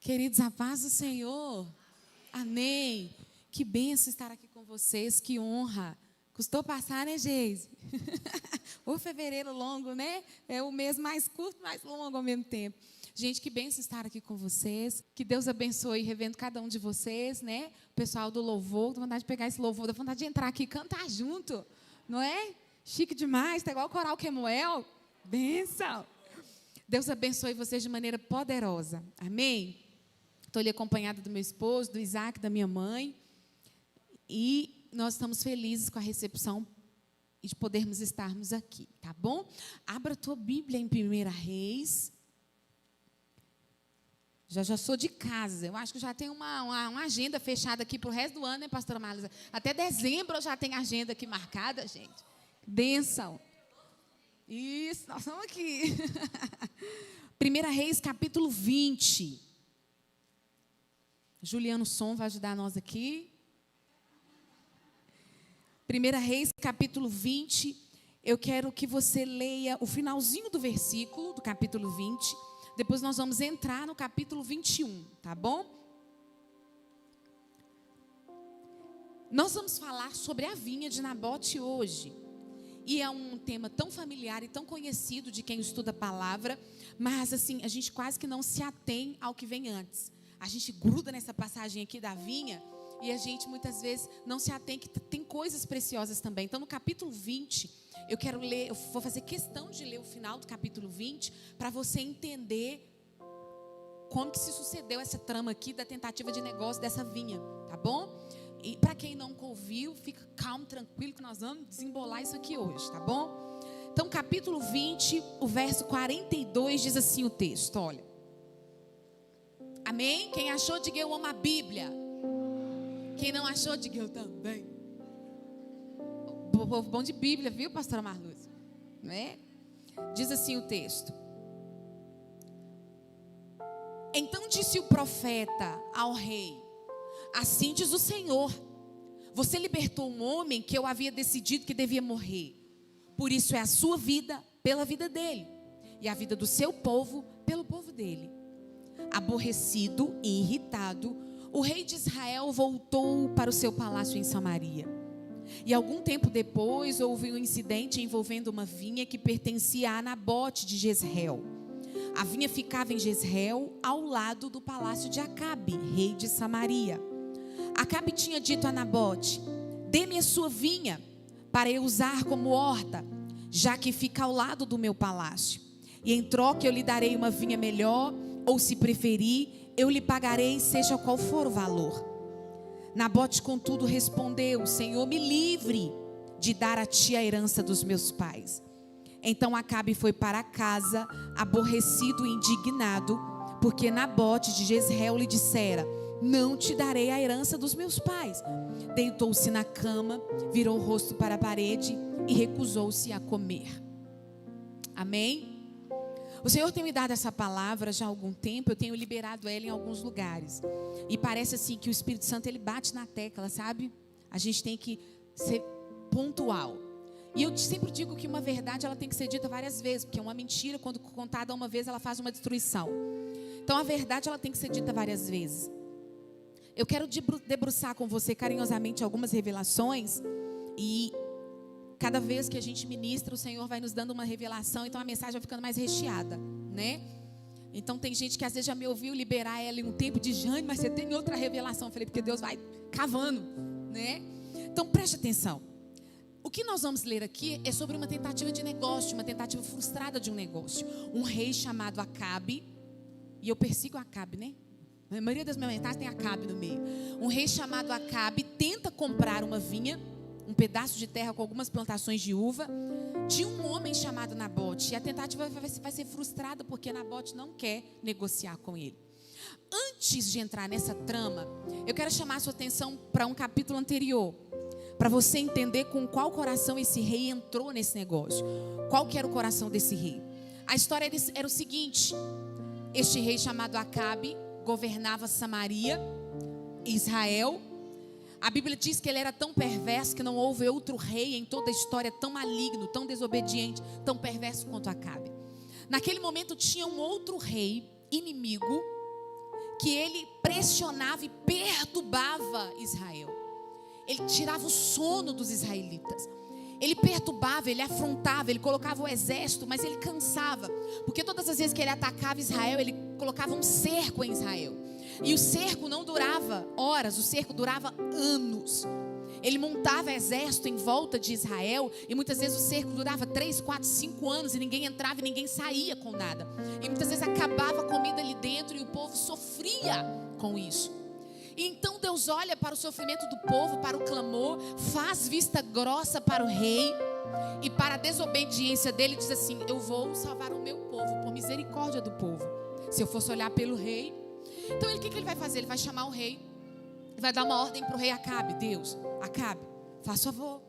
Queridos, a paz do Senhor. Amém. Que bênção estar aqui com vocês, que honra. Custou passar, né, Geise? O fevereiro longo, né? É o mês mais curto, mais longo ao mesmo tempo. Gente, que bênção estar aqui com vocês. Que Deus abençoe revendo cada um de vocês, né? O pessoal do louvor, dá vontade de pegar esse louvor, dá vontade de entrar aqui e cantar junto, não é? Chique demais, tá igual o coral Quemuel. Bênção. Deus abençoe vocês de maneira poderosa. Amém? Estou ali acompanhada do meu esposo, do Isaac, da minha mãe. E nós estamos felizes com a recepção e de podermos estarmos aqui, tá bom? Abra a tua Bíblia em 1 Reis. Já sou de casa. Eu acho que já tenho uma agenda fechada aqui para o resto do ano, né, pastora Marisa? Até dezembro eu já tenho agenda aqui marcada, gente. Bênção. Isso, nós estamos aqui. 1 Reis, capítulo 20. Juliano Som vai ajudar nós aqui. 1 Reis, capítulo 20. Eu quero que você leia o finalzinho do versículo, do capítulo 20. Depois nós vamos entrar no capítulo 21, tá bom? Nós vamos falar sobre a vinha de Nabote hoje. E é um tema tão familiar e tão conhecido de quem estuda a palavra, mas assim, a gente quase que não se atém ao que vem antes. A gente gruda nessa passagem aqui da vinha e a gente muitas vezes não se atém que tem coisas preciosas também. Então no capítulo 20, eu quero ler, eu vou fazer questão de ler o final do capítulo 20 para você entender como que se sucedeu essa trama aqui da tentativa de negócio dessa vinha, tá bom? E para quem não ouviu, fica calmo, tranquilo que nós vamos desembolar isso aqui hoje, tá bom? Então capítulo 20, o verso 42 diz assim o texto, olha. Amém? Quem achou, diga eu amo a Bíblia. Quem não achou, diga eu também. O povo bom de Bíblia, viu, pastora Marluz? Não é? Diz assim o texto. Então disse o profeta ao rei: assim diz o Senhor, você libertou um homem que eu havia decidido que devia morrer. Por isso é a sua vida pela vida dele, e a vida do seu povo pelo povo dele. Aborrecido e irritado, o rei de Israel voltou para o seu palácio em Samaria. E algum tempo depois houve um incidente envolvendo uma vinha que pertencia a Nabote de Jezreel. A vinha ficava em Jezreel, ao lado do palácio de Acabe, rei de Samaria. Acabe tinha dito a Nabote: dê-me a sua vinha para eu usar como horta, já que fica ao lado do meu palácio. E em troca eu lhe darei uma vinha melhor, ou se preferir, eu lhe pagarei seja qual for o valor. Nabote, contudo, respondeu: Senhor, me livre de dar a ti a herança dos meus pais. Então Acabe foi para casa, aborrecido e indignado, porque Nabote de Jezreel lhe dissera: não te darei a herança dos meus pais. Deitou-se na cama, virou o rosto para a parede e recusou-se a comer. Amém? O Senhor tem me dado essa palavra já há algum tempo, eu tenho liberado ela em alguns lugares. E parece assim que o Espírito Santo ele bate na tecla, sabe? A gente tem que ser pontual. E eu sempre digo que uma verdade ela tem que ser dita várias vezes, porque uma mentira, quando contada uma vez, ela faz uma destruição. Então a verdade ela tem que ser dita várias vezes. Eu quero debruçar com você carinhosamente algumas revelações e cada vez que a gente ministra, o Senhor vai nos dando uma revelação, então a mensagem vai ficando mais recheada, né? Então tem gente que às vezes já me ouviu liberar ela em um tempo de Jane, mas você tem outra revelação. Eu falei, porque Deus vai cavando, né? Então preste atenção. O que nós vamos ler aqui é sobre uma tentativa de negócio, uma tentativa frustrada de um negócio. Um rei chamado Acabe, e eu persigo Acabe, né? A maioria das minhas mensagens tem Acabe no meio. Um rei chamado Acabe tenta comprar uma vinha, um pedaço de terra com algumas plantações de uva, de um homem chamado Nabote. E a tentativa vai ser frustrada porque Nabote não quer negociar com ele. Antes de entrar nessa trama, eu quero chamar a sua atenção para um capítulo anterior, para você entender com qual coração esse rei entrou nesse negócio. Qual que era o coração desse rei? A história era o seguinte: este rei chamado Acabe governava Samaria, Israel. A Bíblia diz que ele era tão perverso que não houve outro rei em toda a história tão maligno, tão desobediente, tão perverso quanto Acabe. Naquele momento tinha um outro rei inimigo que ele pressionava e perturbava Israel. Ele tirava o sono dos israelitas. Ele perturbava, ele afrontava, ele colocava o exército, mas ele cansava. Porque todas as vezes que ele atacava Israel, ele colocava um cerco em Israel. E o cerco não durava horas, o cerco durava anos. Ele montava exército em volta de Israel e muitas vezes o cerco durava 3, 4, 5 anos e ninguém entrava e ninguém saía com nada. E muitas vezes acabava a comida ali dentro e o povo sofria com isso. E então Deus olha para o sofrimento do povo, para o clamor, faz vista grossa para o rei e para a desobediência dele diz assim: eu vou salvar o meu povo por misericórdia do povo. Se eu fosse olhar pelo rei, então o que ele vai fazer? Ele vai chamar o rei, vai dar uma ordem para o rei Acabe. Deus, Acabe, faz favor,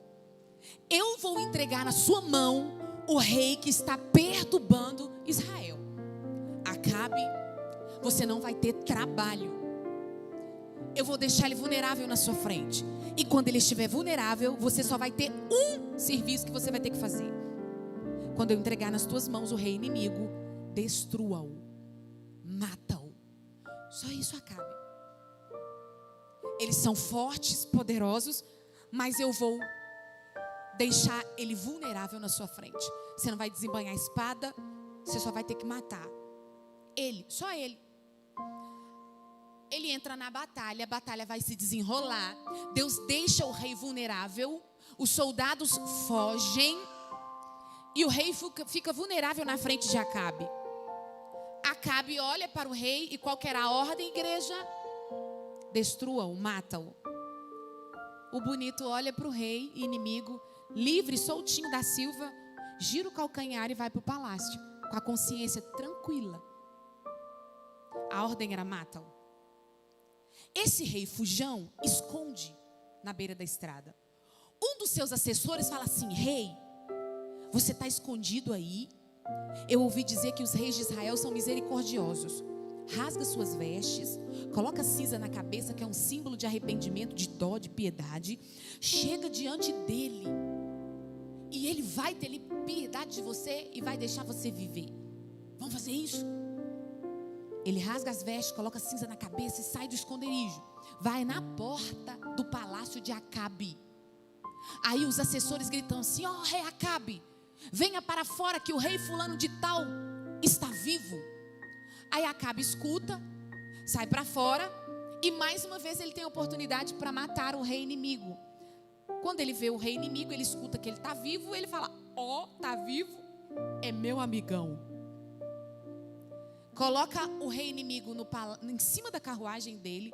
eu vou entregar na sua mão o rei que está perturbando Israel. Acabe, você não vai ter trabalho. Eu vou deixar ele vulnerável na sua frente. E quando ele estiver vulnerável, você só vai ter um serviço que você vai ter que fazer. Quando eu entregar nas tuas mãos o rei inimigo, destrua-o, mata-o. Só isso, Acabe. Eles são fortes, poderosos, mas eu vou deixar ele vulnerável na sua frente. Você não vai desembanhar a espada, você só vai ter que matar ele, só ele. Ele entra na batalha, a batalha vai se desenrolar. Deus deixa o rei vulnerável, os soldados fogem e o rei fica vulnerável na frente de Acabe. Acabe olha para o rei e qual que era a ordem, igreja? Destrua-o, mata-o. O bonito olha para o rei inimigo, livre, soltinho da silva, gira o calcanhar e vai para o palácio, com a consciência tranquila. A ordem era mata-o. Esse rei fujão esconde na beira da estrada. Um dos seus assessores fala assim: rei, você está escondido aí? Eu ouvi dizer que os reis de Israel são misericordiosos. Rasga suas vestes, coloca cinza na cabeça, que é um símbolo de arrependimento, de dó, de piedade. Chega diante dele e ele vai ter piedade de você e vai deixar você viver. Vamos fazer isso? Ele rasga as vestes, coloca cinza na cabeça e sai do esconderijo. Vai na porta do palácio de Acabe. Aí os assessores gritam assim: ó, rei Acabe, venha para fora que o rei fulano de tal está vivo. Aí Acabe escuta, sai para fora e mais uma vez ele tem a oportunidade para matar o rei inimigo. Quando ele vê o rei inimigo, ele escuta que ele está vivo, ele fala: ó, está vivo? É meu amigão. Coloca o rei inimigo em cima da carruagem dele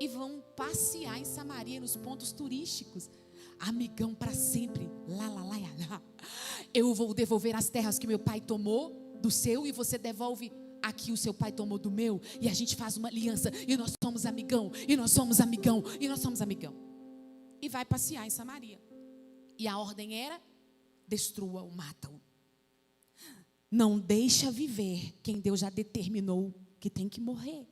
e vão passear em Samaria, nos pontos turísticos. Amigão para sempre. Lá, lá, lá, lá. Eu vou devolver as terras que meu pai tomou do seu e você devolve aqui o seu pai tomou do meu. E a gente faz uma aliança e nós somos amigão, e nós somos amigão, e nós somos amigão. E vai passear em Samaria. E a ordem era: destrua-o, mata-o. Não deixa viver quem Deus já determinou que tem que morrer.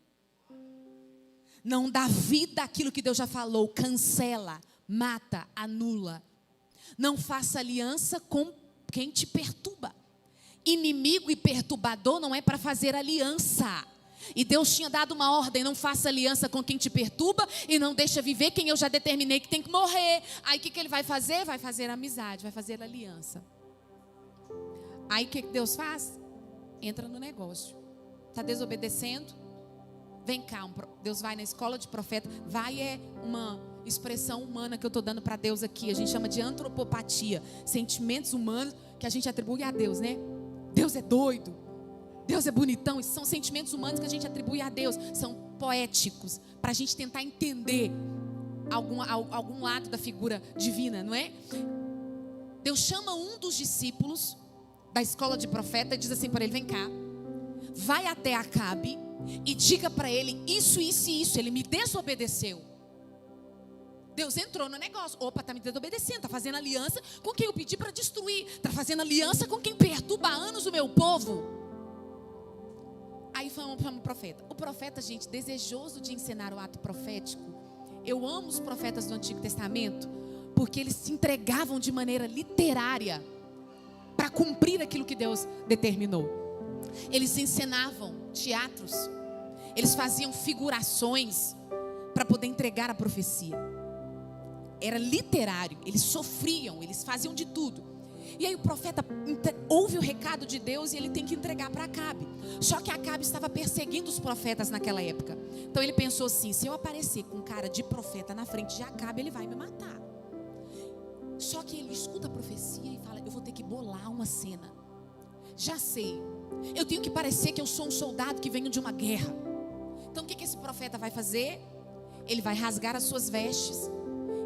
Não dá vida àquilo que Deus já falou. Cancela, mata, anula. Não faça aliança com quem te perturba. Inimigo e perturbador não é para fazer aliança. E Deus tinha dado uma ordem: não faça aliança com quem te perturba e não deixa viver quem eu já determinei que tem que morrer. Aí o que ele vai fazer? Vai fazer amizade, vai fazer aliança. Aí o que Deus faz? Entra no negócio. Está desobedecendo? Vem cá, Deus vai na escola de profeta. Vai é uma expressão humana que eu estou dando para Deus aqui. A gente chama de antropopatia. Sentimentos humanos que a gente atribui a Deus, né? Deus é doido. Deus é bonitão. Esses são sentimentos humanos que a gente atribui a Deus. São poéticos. Para a gente tentar entender algum lado da figura divina, não é? Deus chama um dos discípulos da escola de profeta e diz assim para ele: vem cá, vai até Acabe e diga para ele isso, isso e isso. Ele me desobedeceu. Deus entrou no negócio. Opa, está me desobedecendo, está fazendo aliança com quem eu pedi para destruir, está fazendo aliança com quem perturba há anos o meu povo. Aí vamos para o profeta. O profeta, gente, desejoso de ensinar o ato profético. Eu amo os profetas do Antigo Testamento porque eles se entregavam de maneira literária para cumprir aquilo que Deus determinou. Eles encenavam teatros, Eles faziam figurações para poder entregar a profecia. Era literário, eles sofriam, eles faziam de tudo. E aí o profeta ouve o recado de Deus e ele tem que entregar para Acabe. Só que Acabe estava perseguindo os profetas naquela época. Então ele pensou assim: se eu aparecer com cara de profeta na frente de Acabe, ele vai me matar. Só que ele escuta a profecia e fala: eu vou ter que bolar uma cena. Já sei, eu tenho que parecer que eu sou um soldado que venho de uma guerra. Então o que esse profeta vai fazer? Ele vai rasgar as suas vestes.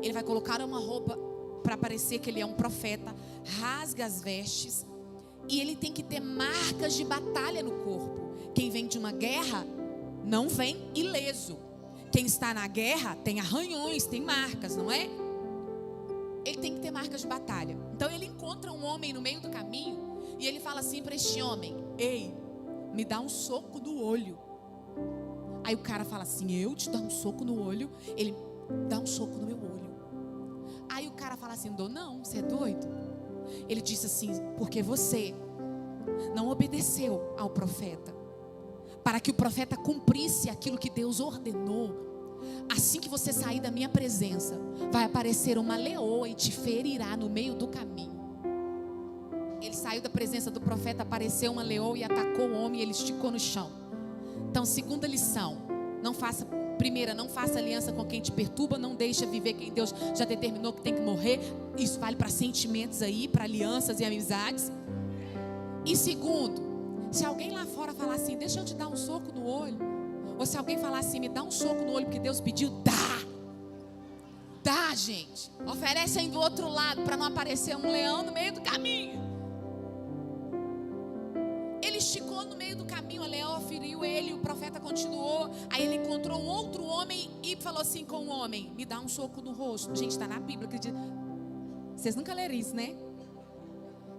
Ele vai colocar uma roupa para parecer que ele é um profeta. Rasga as vestes. E ele tem que ter marcas de batalha no corpo. Quem vem de uma guerra não vem ileso. Quem está na guerra tem arranhões, tem marcas, não é? Ele tem que ter marcas de batalha. Então ele encontra um homem no meio do caminho e ele fala assim para este homem: ei, me dá um soco no olho. Aí o cara fala assim: eu te dar um soco no olho? Ele dá um soco no meu olho. Aí o cara fala assim: não, você é doido? Ele disse assim: porque você não obedeceu ao profeta, para que o profeta cumprisse aquilo que Deus ordenou. Assim que você sair da minha presença, vai aparecer uma leoa e te ferirá no meio do caminho. Ele saiu da presença do profeta, apareceu uma leoa e atacou o homem e ele esticou no chão. Então, segunda lição: primeira, não faça aliança com quem te perturba. Não deixa viver quem Deus já determinou que tem que morrer. Isso vale para sentimentos aí, para alianças e amizades. E segundo, se alguém lá fora falar assim: deixa eu te dar um soco no olho, ou se alguém falar assim: me dá um soco no olho porque Deus pediu, dá, gente. Oferecem do outro lado para não aparecer um leão no meio do caminho. Ele esticou no meio do caminho, a leoa feriu ele, o profeta continuou. Aí ele encontrou um outro homem e falou assim com o homem: me dá um soco no rosto. Gente, está na Bíblia, acredita? Vocês nunca leram isso, né?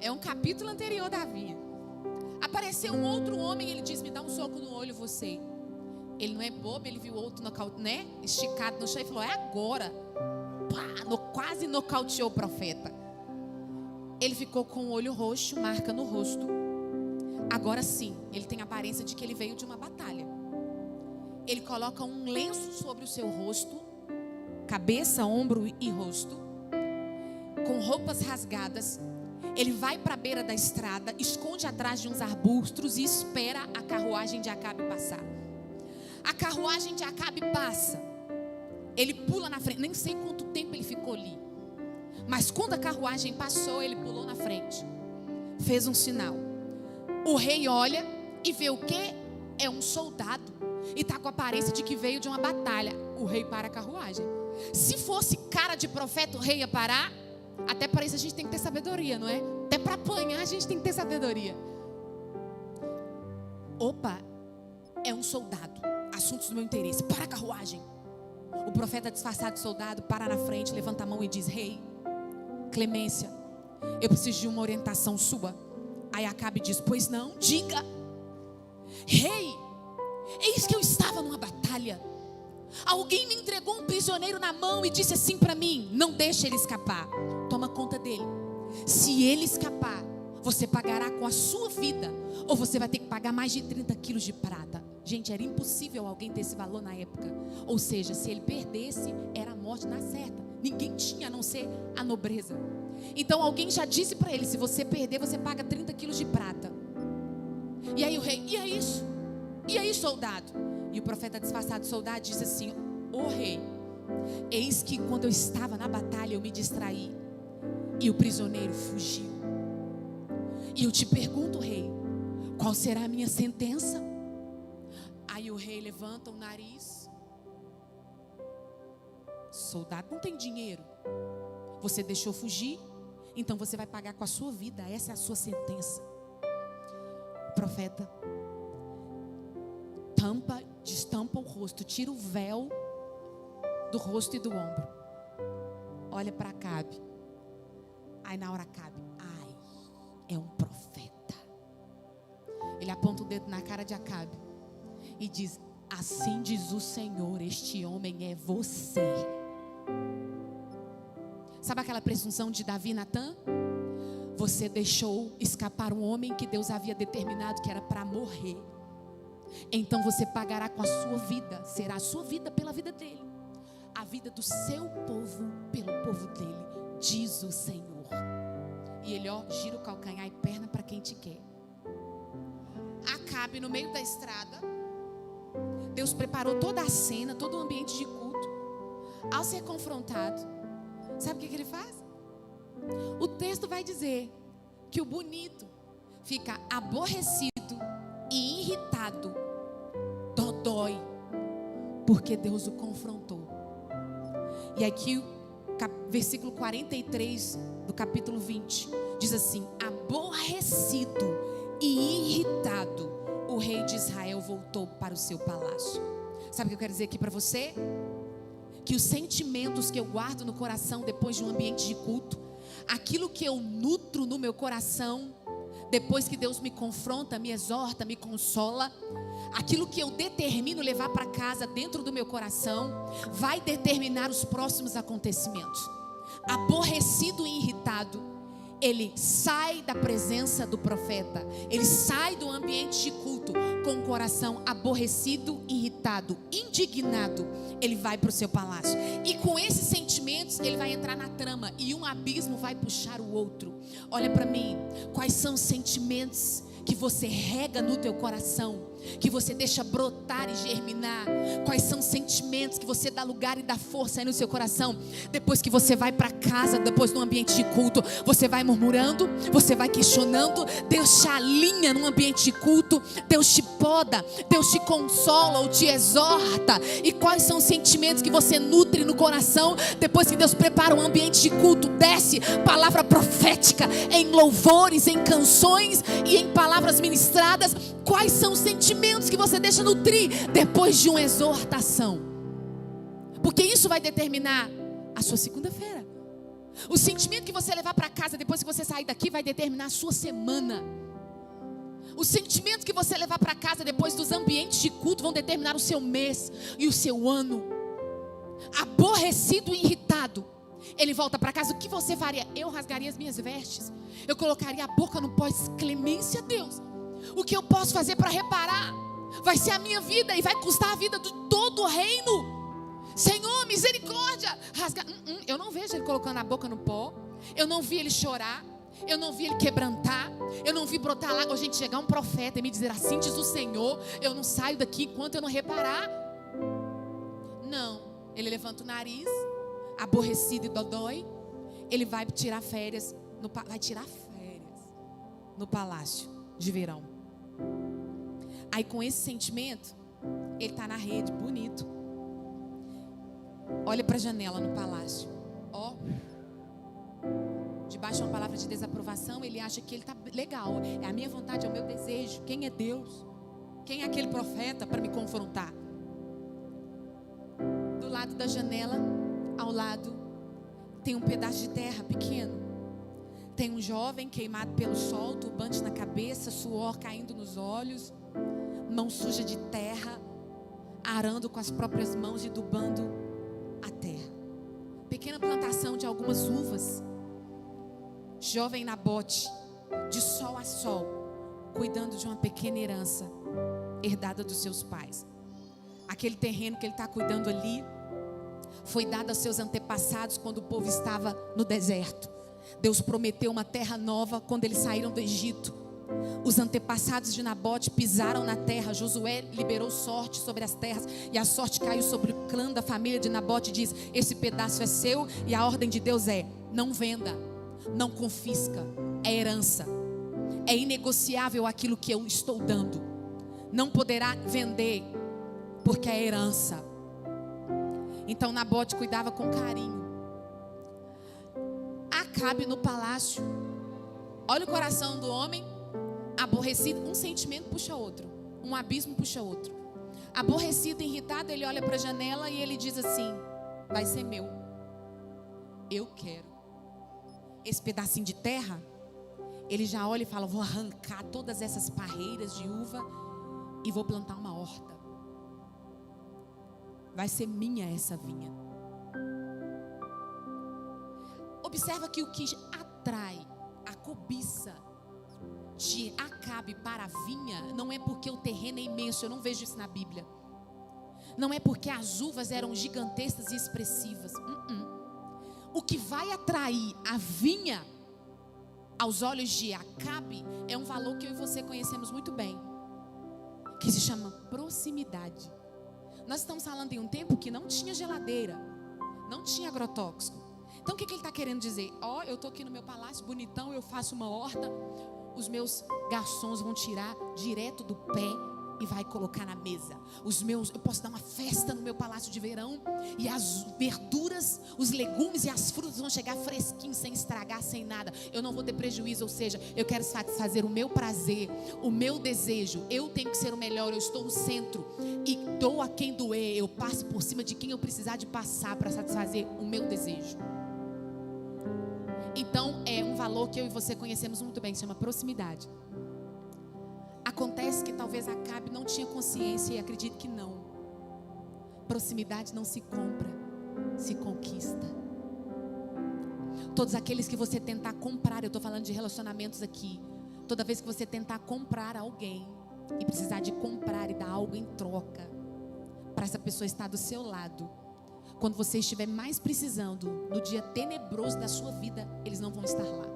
É um capítulo anterior da Bíblia. Apareceu um outro homem e ele disse: me dá um soco no olho você. Ele não é bobo, ele viu o outro esticado no chão e falou: é agora. Pá, quase nocauteou o profeta. Ele ficou com o olho roxo, marca no rosto. Agora sim, ele tem a aparência de que ele veio de uma batalha. Ele coloca um lenço sobre o seu rosto, cabeça, ombro e rosto, com roupas rasgadas. Ele vai para a beira da estrada, esconde atrás de uns arbustos e espera a carruagem de Acabe passar. A carruagem de Acabe passa. Ele pula na frente. Nem sei quanto tempo ele ficou ali, mas quando a carruagem passou, ele pulou na frente, fez um sinal. O rei olha e vê o quê? É um soldado e está com a aparência de que veio de uma batalha. O rei para a carruagem. Se fosse cara de profeta, o rei ia parar? Até para isso a gente tem que ter sabedoria, não é? Até para apanhar a gente tem que ter sabedoria. Opa, é um soldado. Assuntos do meu interesse. Para a carruagem. O profeta disfarçado de soldado para na frente, levanta a mão e diz: rei, clemência, eu preciso de uma orientação sua. Aí Acabe diz: pois não, diga. Rei, eis que eu estava numa batalha. Alguém me entregou um prisioneiro na mão e disse assim para mim: não deixe ele escapar, toma conta dele. Se ele escapar, você pagará com a sua vida, ou você vai ter que pagar mais de 30 quilos de prata. Gente, era impossível alguém ter esse valor na época. Ou seja, se ele perdesse, era a morte na certa. Ninguém tinha, a não ser a nobreza. Então alguém já disse para ele: se você perder, você paga 30 quilos de prata. E aí o rei: e é isso? E aí, soldado? E o profeta disfarçado de soldado disse assim: ô rei, eis que quando eu estava na batalha eu me distraí e o prisioneiro fugiu. E eu te pergunto, rei, qual será a minha sentença? Aí o rei levanta o nariz. Soldado não tem dinheiro. Você deixou fugir, então você vai pagar com a sua vida. Essa é a sua sentença. O profeta destampa o rosto, tira o véu do rosto e do ombro, olha para Acabe. Aí na hora Acabe: ai, é um profeta. Ele aponta o dedo na cara de Acabe e diz: assim diz o Senhor, este homem é você. Sabe aquela presunção de Davi e Natã? Você deixou escapar um homem que Deus havia determinado que era para morrer. então você pagará com a sua vida. Será a sua vida pela vida dele, a vida do seu povo pelo povo dele, diz o Senhor. E ele, gira o calcanhar e perna para quem te quer. Acabe no meio da estrada. Deus preparou toda a cena, todo o ambiente de culto. Ao ser confrontado, sabe o que ele faz? O texto vai dizer que o bonito fica aborrecido e irritado, dodói, porque Deus o confrontou. E aqui versículo 43 do capítulo 20 diz assim: aborrecido e irritado, o rei de Israel voltou para o seu palácio. Sabe o que eu quero dizer aqui para você? Que os sentimentos que eu guardo no coração depois de um ambiente de culto, aquilo que eu nutro no meu coração depois que Deus me confronta, me exorta, me consola, aquilo que eu determino levar para casa dentro do meu coração, vai determinar os próximos acontecimentos. Aborrecido e irritado, ele sai da presença do profeta, ele sai do ambiente de culto com o coração aborrecido, irritado, indignado. Ele vai para o seu palácio, e com esses sentimentos ele vai entrar na trama, e um abismo vai puxar o outro. Olha para mim, quais são os sentimentos que você rega no teu coração, que você deixa brotar e germinar? Quais são os sentimentos que você dá lugar e dá força aí no seu coração? Depois que você vai para casa, depois no ambiente de culto, você vai murmurando, você vai questionando. Deus te alinha no ambiente de culto, Deus te poda, Deus te consola ou te exorta. E quais são os sentimentos que você nutre no coração depois que Deus prepara um ambiente de culto? Desce palavra profética em louvores, em canções e em palavras ministradas. Quais são os sentimentos que você deixa nutrir depois de uma exortação? Porque isso vai determinar a sua segunda-feira. O sentimento que você levar para casa depois que você sair daqui vai determinar a sua semana. Os sentimentos que você levar para casa depois dos ambientes de culto vão determinar o seu mês e o seu ano. Aborrecido e irritado, ele volta para casa. O que você faria? Eu rasgaria as minhas vestes, eu colocaria a boca no pó. Clemência, Deus, o que eu posso fazer para reparar? Vai ser a minha vida e vai custar a vida de todo o reino. Senhor, misericórdia. Eu não vejo ele colocando a boca no pó, eu não vi ele chorar, eu não vi ele quebrantar, eu não vi brotar lá. Ou gente, chegar um profeta e me dizer assim diz o Senhor, eu não saio daqui enquanto eu não reparar. Não, ele levanta o nariz, aborrecido e dodói. Ele vai tirar férias no palácio de verão. Aí com esse sentimento, ele está na rede, bonito, olha para a janela no palácio, debaixo de uma palavra de desaprovação, ele acha que ele está legal. É a minha vontade, é o meu desejo. Quem é Deus? Quem é aquele profeta para me confrontar? Do lado da janela, ao lado, tem um pedaço de terra pequeno. Tem um jovem queimado pelo sol, turbante na cabeça, suor caindo nos olhos, mão suja de terra, arando com as próprias mãos e adubando a terra. Pequena plantação de algumas uvas. Jovem Nabote, de sol a sol, cuidando de uma pequena herança herdada dos seus pais. Aquele terreno que ele está cuidando ali foi dado aos seus antepassados quando o povo estava no deserto. Deus prometeu uma terra nova quando eles saíram do Egito. Os antepassados de Nabote pisaram na terra. Josué liberou sorte sobre as terras, e a sorte caiu sobre o clã da família de Nabote. Diz: esse pedaço é seu. E a ordem de Deus é: não venda, não confisca, é herança, é inegociável aquilo que eu estou dando. Não poderá vender, porque é herança. Então Nabote cuidava com carinho. Acabe no palácio, olha o coração do homem aborrecido. Um sentimento puxa outro, um abismo puxa outro. Aborrecido, irritado, ele olha para a janela e ele diz assim: vai ser meu, eu quero. Esse pedacinho de terra, ele já olha e fala: vou arrancar todas essas parreiras de uva e vou plantar uma horta. Vai ser minha essa vinha. Observa que o que atrai a cobiça de Acabe para a vinha não é porque o terreno é imenso, eu não vejo isso na Bíblia. Não é porque as uvas eram gigantescas e expressivas. O que vai atrair a vinha aos olhos de Acabe é um valor que eu e você conhecemos muito bem, que se chama proximidade. Nós estamos falando em um tempo que não tinha geladeira, não tinha agrotóxico. Então o que ele está querendo dizer? Eu estou aqui no meu palácio bonitão, eu faço uma horta, os meus garçons vão tirar direto do pé e vai colocar na mesa. Eu posso dar uma festa no meu palácio de verão e as verduras, os legumes e as frutas vão chegar fresquinhos, sem estragar, sem nada. Eu não vou ter prejuízo, ou seja, eu quero satisfazer o meu prazer, o meu desejo. Eu tenho que ser o melhor, eu estou no centro e dou a quem doer. Eu passo por cima de quem eu precisar de passar para satisfazer o meu desejo. Então é um valor que eu e você conhecemos muito bem, que se chama proximidade. Acontece que talvez Acabe não tinha consciência, e acredito que não. Proximidade não se compra, se conquista. Todos aqueles que você tentar comprar, eu estou falando de relacionamentos aqui. Toda vez que você tentar comprar alguém e precisar de comprar e dar algo em troca, para essa pessoa estar do seu lado, quando você estiver mais precisando, no dia tenebroso da sua vida, eles não vão estar lá.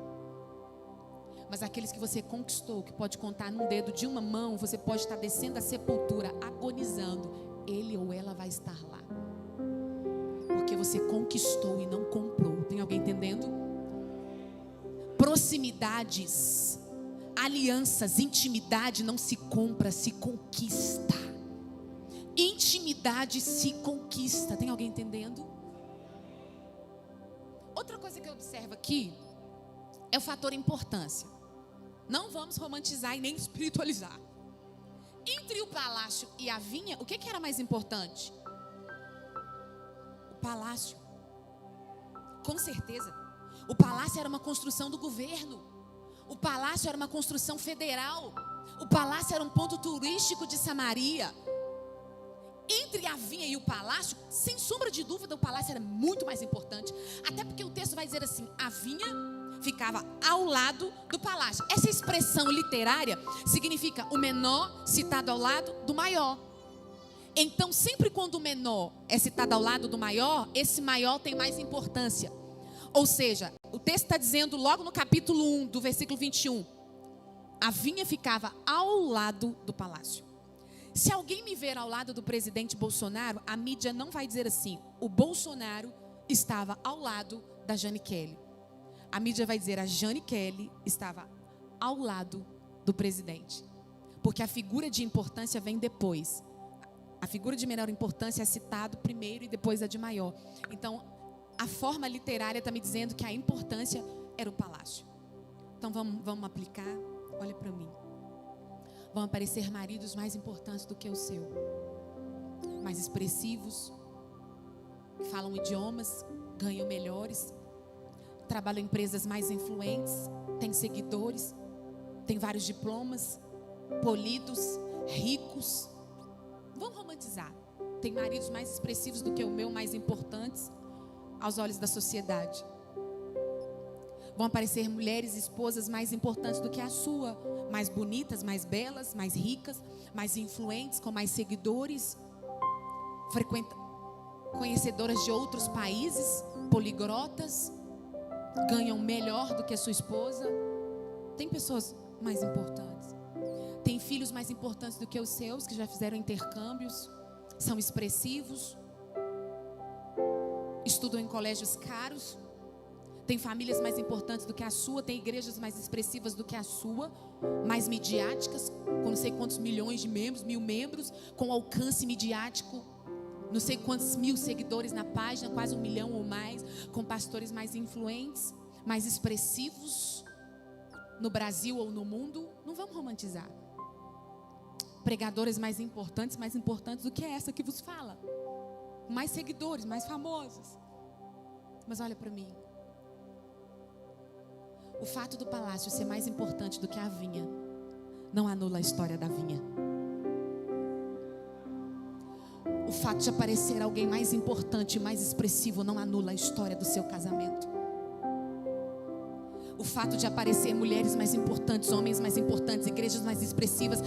Mas aqueles que você conquistou, que pode contar num dedo de uma mão, você pode estar descendo a sepultura, agonizando, ele ou ela vai estar lá. Porque você conquistou e não comprou. Tem alguém entendendo? Proximidades, alianças, intimidade não se compra, se conquista. Intimidade se conquista. Tem alguém entendendo? Outra coisa que eu observo aqui é o fator importância. Não vamos romantizar e nem espiritualizar. Entre o palácio e a vinha, o que era mais importante? O palácio. Com certeza. O palácio era uma construção do governo. O palácio era uma construção federal. O palácio era um ponto turístico de Samaria. Entre a vinha e o palácio, sem sombra de dúvida, o palácio era muito mais importante. Até porque o texto vai dizer assim: a vinha ficava ao lado do palácio. Essa expressão literária significa o menor citado ao lado do maior. Então, sempre quando o menor é citado ao lado do maior, esse maior tem mais importância. Ou seja, o texto está dizendo logo no capítulo 1, do versículo 21, a vinha ficava ao lado do palácio. Se alguém me ver ao lado do presidente Bolsonaro, a mídia não vai dizer assim: o Bolsonaro estava ao lado da Jane Kelly. A mídia vai dizer: a Jane Kelly estava ao lado do presidente. Porque a figura de importância vem depois. A figura de menor importância é citada primeiro e depois a de maior. Então, a forma literária está me dizendo que a importância era o palácio. Então, vamos aplicar. Olha para mim. Vão aparecer maridos mais importantes do que o seu. Mais expressivos. Que falam idiomas, ganham melhores. Trabalham em empresas mais influentes, têm seguidores, têm vários diplomas, polidos, ricos. Vamos romantizar. Tem maridos mais expressivos do que o meu, mais importantes aos olhos da sociedade. Vão aparecer mulheres, esposas mais importantes do que a sua, mais bonitas, mais belas, mais ricas, mais influentes, com mais seguidores, conhecedoras de outros países, poliglotas. Ganham melhor do que a sua esposa. Tem pessoas mais importantes. Tem filhos mais importantes do que os seus, que já fizeram intercâmbios. São expressivos. Estudam em colégios caros. Tem famílias mais importantes do que a sua. Tem igrejas mais expressivas do que a sua. Mais midiáticas, com não sei quantos milhões de membros, 1000 membros, com alcance midiático. Não sei quantos mil seguidores na página, quase 1 milhão ou mais, com pastores mais influentes, mais expressivos no Brasil ou no mundo. Não vamos romantizar. Pregadores mais importantes do que essa que vos fala. Mais seguidores, mais famosos. Mas olha para mim. O fato do palácio ser mais importante do que a vinha não anula a história da vinha. O fato de aparecer alguém mais importante, mais expressivo, não anula a história do seu casamento. O fato de aparecer mulheres mais importantes, homens mais importantes, igrejas mais expressivas,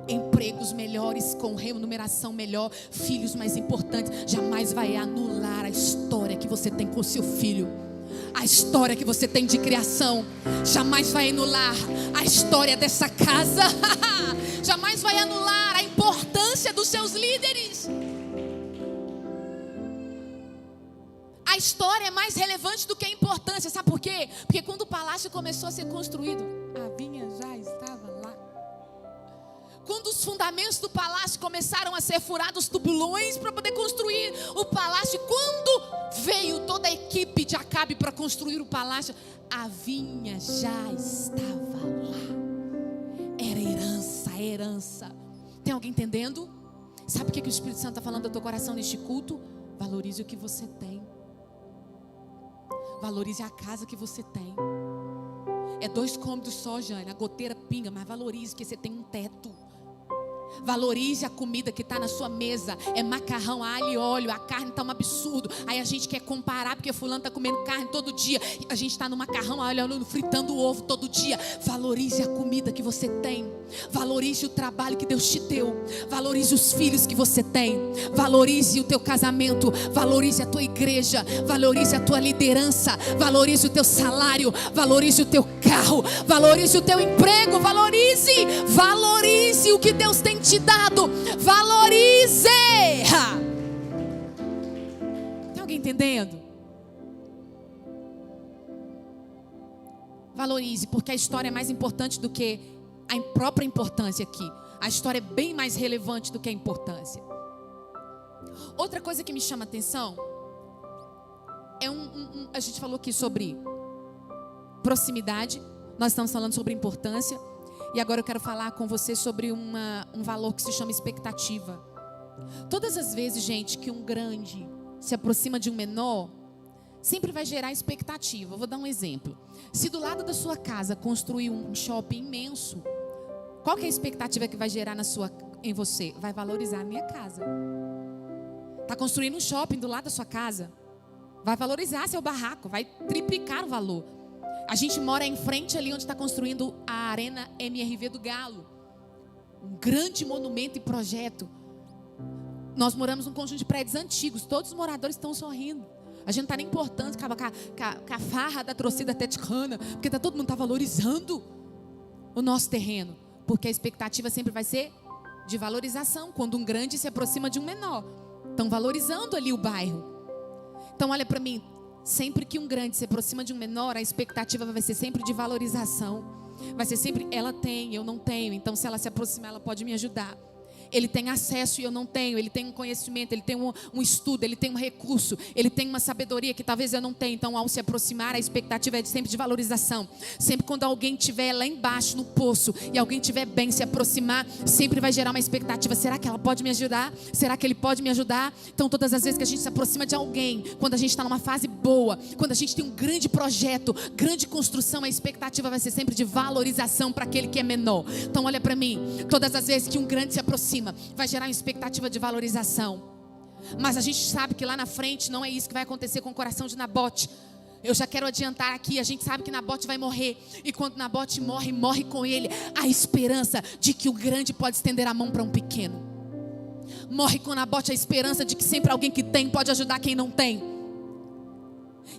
empregos melhores, com remuneração melhor, filhos mais importantes, jamais vai anular a história que você tem com seu filho. A história que você tem de criação jamais vai anular a história dessa casa. Jamais vai anular a importância dos seus líderes. A história é mais relevante do que a importância. Sabe por quê? Porque quando o palácio começou a ser construído, a vinha já estava lá. Quando os fundamentos do palácio começaram a ser furados, tubulões para poder construir o palácio, quando veio toda a equipe de Acabe para construir o palácio, a vinha já estava lá. Era herança, herança. Tem alguém entendendo? Sabe o que o Espírito Santo está falando ao teu coração neste culto? Valorize o que você tem. Valorize a casa que você tem. É 2 cômodos só, Jane. A goteira pinga, mas valorize que você tem um teto. Valorize a comida que está na sua mesa. É macarrão, alho e óleo. A carne está um absurdo. Aí a gente quer comparar porque fulano está comendo carne todo dia. A gente está no macarrão, alho e óleo, fritando ovo todo dia. Valorize a comida que você tem. Valorize o trabalho que Deus te deu. Valorize os filhos que você tem. Valorize o teu casamento. Valorize a tua igreja. Valorize a tua liderança. Valorize o teu salário. Valorize o teu carro. Valorize o teu emprego. Valorize o que Deus tem te dado. Valorize. Tem alguém entendendo? Valorize, porque a história é mais importante do que a própria importância aqui. A história é bem mais relevante do que a importância. Outra coisa que me chama a atenção é a gente falou aqui sobre proximidade. Nós estamos falando sobre importância. E agora eu quero falar com você sobre um valor que se chama expectativa. Todas as vezes, gente, que um grande se aproxima de um menor, sempre vai gerar expectativa. Eu vou dar um exemplo. Se do lado da sua casa construir um shopping imenso, qual que é a expectativa que vai gerar em você? Vai valorizar a minha casa. Está construindo um shopping do lado da sua casa, vai valorizar seu barraco, vai triplicar o valor. A gente mora em frente ali onde está construindo a Arena MRV do Galo. Um grande monumento e projeto. Nós moramos num conjunto de prédios antigos. Todos os moradores estão sorrindo. A gente não está nem importando com a farra da torcida atleticana, porque todo mundo está valorizando o nosso terreno. Porque a expectativa sempre vai ser de valorização. Quando um grande se aproxima de um menor, estão valorizando ali o bairro. Então olha para mim. Sempre que um grande se aproxima de um menor, a expectativa vai ser sempre de valorização. Vai ser sempre, ela tem, eu não tenho. Então se ela se aproximar, ela pode me ajudar. Ele tem acesso e eu não tenho. Ele tem um conhecimento, ele tem um estudo, ele tem um recurso, ele tem uma sabedoria que talvez eu não tenha. Então ao se aproximar, a expectativa é sempre de valorização. Sempre quando alguém estiver lá embaixo no poço e alguém estiver bem, se aproximar, sempre vai gerar uma expectativa. Será que ela pode me ajudar? Será que ele pode me ajudar? Então todas as vezes que a gente se aproxima de alguém, quando a gente está numa fase boa, quando a gente tem um grande projeto, grande construção, a expectativa vai ser sempre de valorização para aquele que é menor. Então olha para mim, todas as vezes que um grande se aproxima, vai gerar uma expectativa de valorização. Mas a gente sabe que lá na frente não é isso que vai acontecer com o coração de Nabote. Eu já quero adiantar aqui, a gente sabe que Nabote vai morrer. E quando Nabote morre, morre com ele a esperança de que o grande pode estender a mão para um pequeno. Morre com Nabote a esperança de que sempre alguém que tem pode ajudar quem não tem.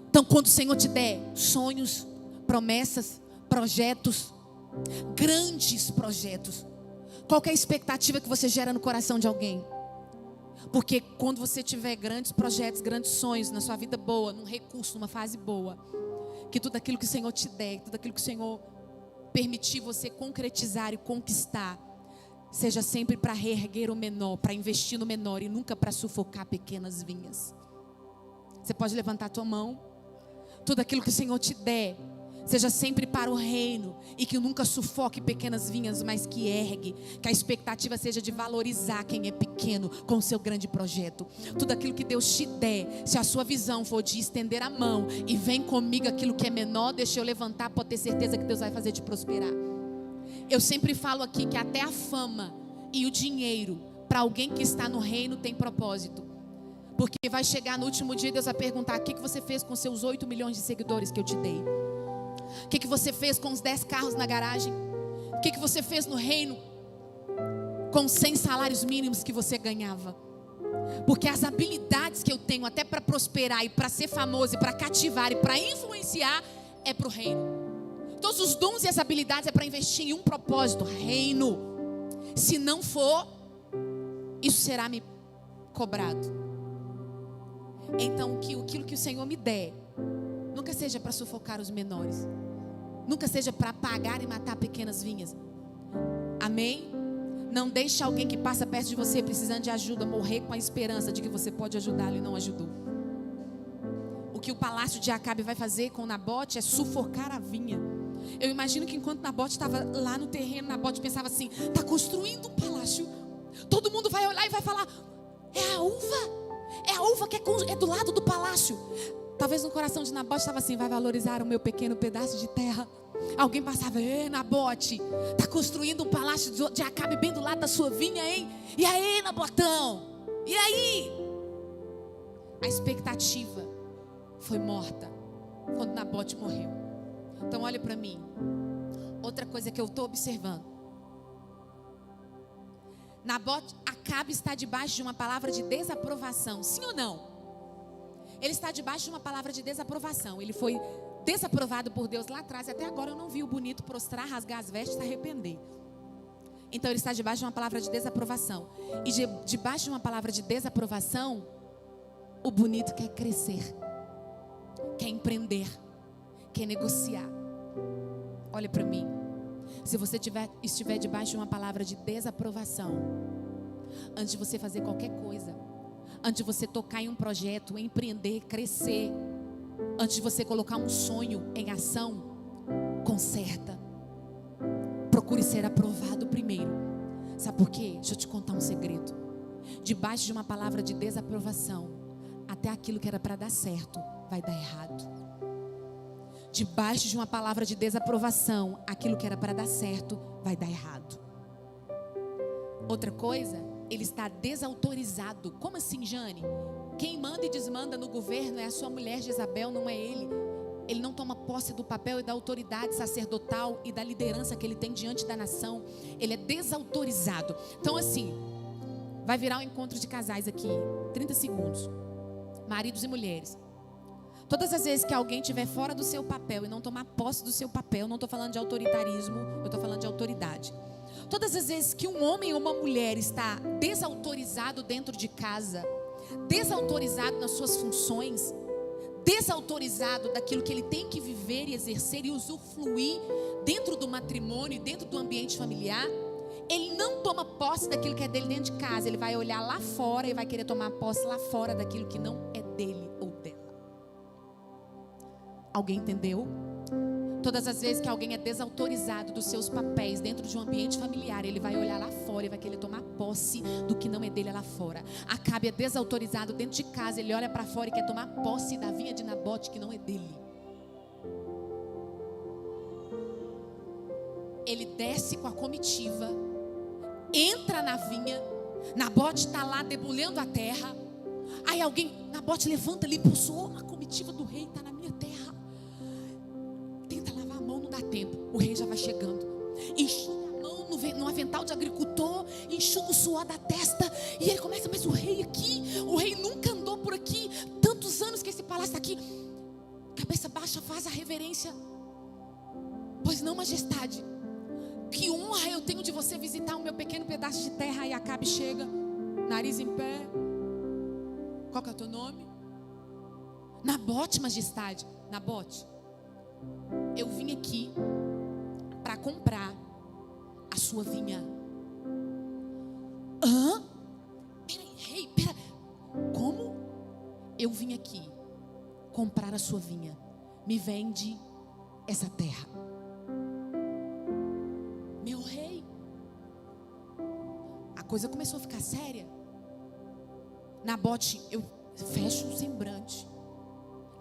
Então quando o Senhor te der sonhos, promessas, projetos, grandes projetos, qual que é a expectativa que você gera no coração de alguém? Porque quando você tiver grandes projetos, grandes sonhos na sua vida boa, num recurso, numa fase boa, que tudo aquilo que o Senhor te der, tudo aquilo que o Senhor permitir você concretizar e conquistar, seja sempre para reerguer o menor, para investir no menor e nunca para sufocar pequenas vinhas. Você pode levantar a tua mão. Tudo aquilo que o Senhor te der, seja sempre para o reino e que nunca sufoque pequenas vinhas, mas que ergue, que a expectativa seja de valorizar quem é pequeno com o seu grande projeto. Tudo aquilo que Deus te der, se a sua visão for de estender a mão e vem comigo aquilo que é menor, deixa eu levantar, pode ter certeza que Deus vai fazer te prosperar. Eu sempre falo aqui que até a fama e o dinheiro para alguém que está no reino tem propósito. Porque vai chegar no último dia, Deus vai perguntar: o que você fez com seus 8 milhões de seguidores que eu te dei? O que você fez com os 10 carros na garagem? O que você fez no reino com os 100 salários mínimos que você ganhava? Porque as habilidades que eu tenho até para prosperar e para ser famoso e para cativar e para influenciar é para o reino. Todos os dons e as habilidades é para investir em um propósito, reino. Se não for, isso será me cobrado. Então aquilo que o Senhor me der nunca seja para sufocar os menores, nunca seja para apagar e matar pequenas vinhas. Amém? Não deixe alguém que passa perto de você precisando de ajuda morrer com a esperança de que você pode ajudá-lo e não ajudou. O que o palácio de Acabe vai fazer com Nabote é sufocar a vinha. Eu imagino que enquanto Nabote estava lá no terreno, Nabote pensava assim: está construindo um palácio, todo mundo vai olhar e vai falar: é a uva que é do lado do palácio. Talvez no coração de Nabote estava assim: vai valorizar o meu pequeno pedaço de terra. Alguém passava: Nabote, está construindo um palácio de Acabe bem do lado da sua vinha, hein? E aí, Nabotão? E aí? A expectativa foi morta quando Nabote morreu. Então olha para mim. Outra coisa que eu estou observando: Acabe está debaixo de uma palavra de desaprovação. Sim ou não? Ele está debaixo de uma palavra de desaprovação. Ele foi desaprovado por Deus lá atrás. Até agora eu não vi o bonito prostrar, rasgar as vestes e se arrepender. Então ele está debaixo de uma palavra de desaprovação. E debaixo de uma palavra de desaprovação, o bonito quer crescer, quer empreender, quer negociar. Olha para mim. Se você estiver debaixo de uma palavra de desaprovação, antes de você fazer qualquer coisa, antes de você tocar em um projeto, empreender, crescer, antes de você colocar um sonho em ação, conserta. Procure ser aprovado primeiro. Sabe por quê? Deixa eu te contar um segredo. Debaixo de uma palavra de desaprovação, até aquilo que era para dar certo vai dar errado. Debaixo de uma palavra de desaprovação, aquilo que era para dar certo vai dar errado. Outra coisa, ele está desautorizado. Como assim, Jane? Quem manda e desmanda no governo é a sua mulher Jezabel, não é ele. Ele não toma posse do papel e da autoridade sacerdotal e da liderança que ele tem diante da nação. Ele é desautorizado. Então assim, vai virar um encontro de casais aqui, 30 segundos. Maridos e mulheres. Todas as vezes que alguém estiver fora do seu papel e não tomar posse do seu papel, não estou falando de autoritarismo, eu estou falando de autoridade. Todas as vezes que um homem ou uma mulher está desautorizado dentro de casa, desautorizado nas suas funções, desautorizado daquilo que ele tem que viver e exercer e usufruir dentro do matrimônio, dentro do ambiente familiar, ele não toma posse daquilo que é dele dentro de casa. Ele vai olhar lá fora e vai querer tomar posse lá fora daquilo que não é dele ou dela. Alguém entendeu? Todas as vezes que alguém é desautorizado dos seus papéis dentro de um ambiente familiar, ele vai olhar lá fora e vai querer tomar posse do que não é dele lá fora. Acabe é desautorizado dentro de casa, ele olha para fora e quer tomar posse da vinha de Nabote que não é dele. Ele desce com a comitiva, entra na vinha, Nabote está lá debulhando a terra. Aí Nabote levanta ali, pulsou a comitiva do rei, está na minha terra. Não dá tempo, o rei já vai chegando. Enxuga a mão no avental de agricultor, enxuga o suor da testa. E ele começa: mas o rei aqui, o rei nunca andou por aqui. Tantos anos que esse palácio está aqui. Cabeça baixa, faz a reverência. Pois não, majestade, que honra eu tenho de você visitar o meu pequeno pedaço de terra. E Acabe chega, nariz em pé. Qual que é o teu nome? Nabote, majestade. Nabote, eu vim aqui para comprar a sua vinha. Hã? Peraí, rei, como? Eu vim aqui comprar a sua vinha. Me vende essa terra. Meu rei. A coisa começou a ficar séria. Nabote, eu fecho o semblante,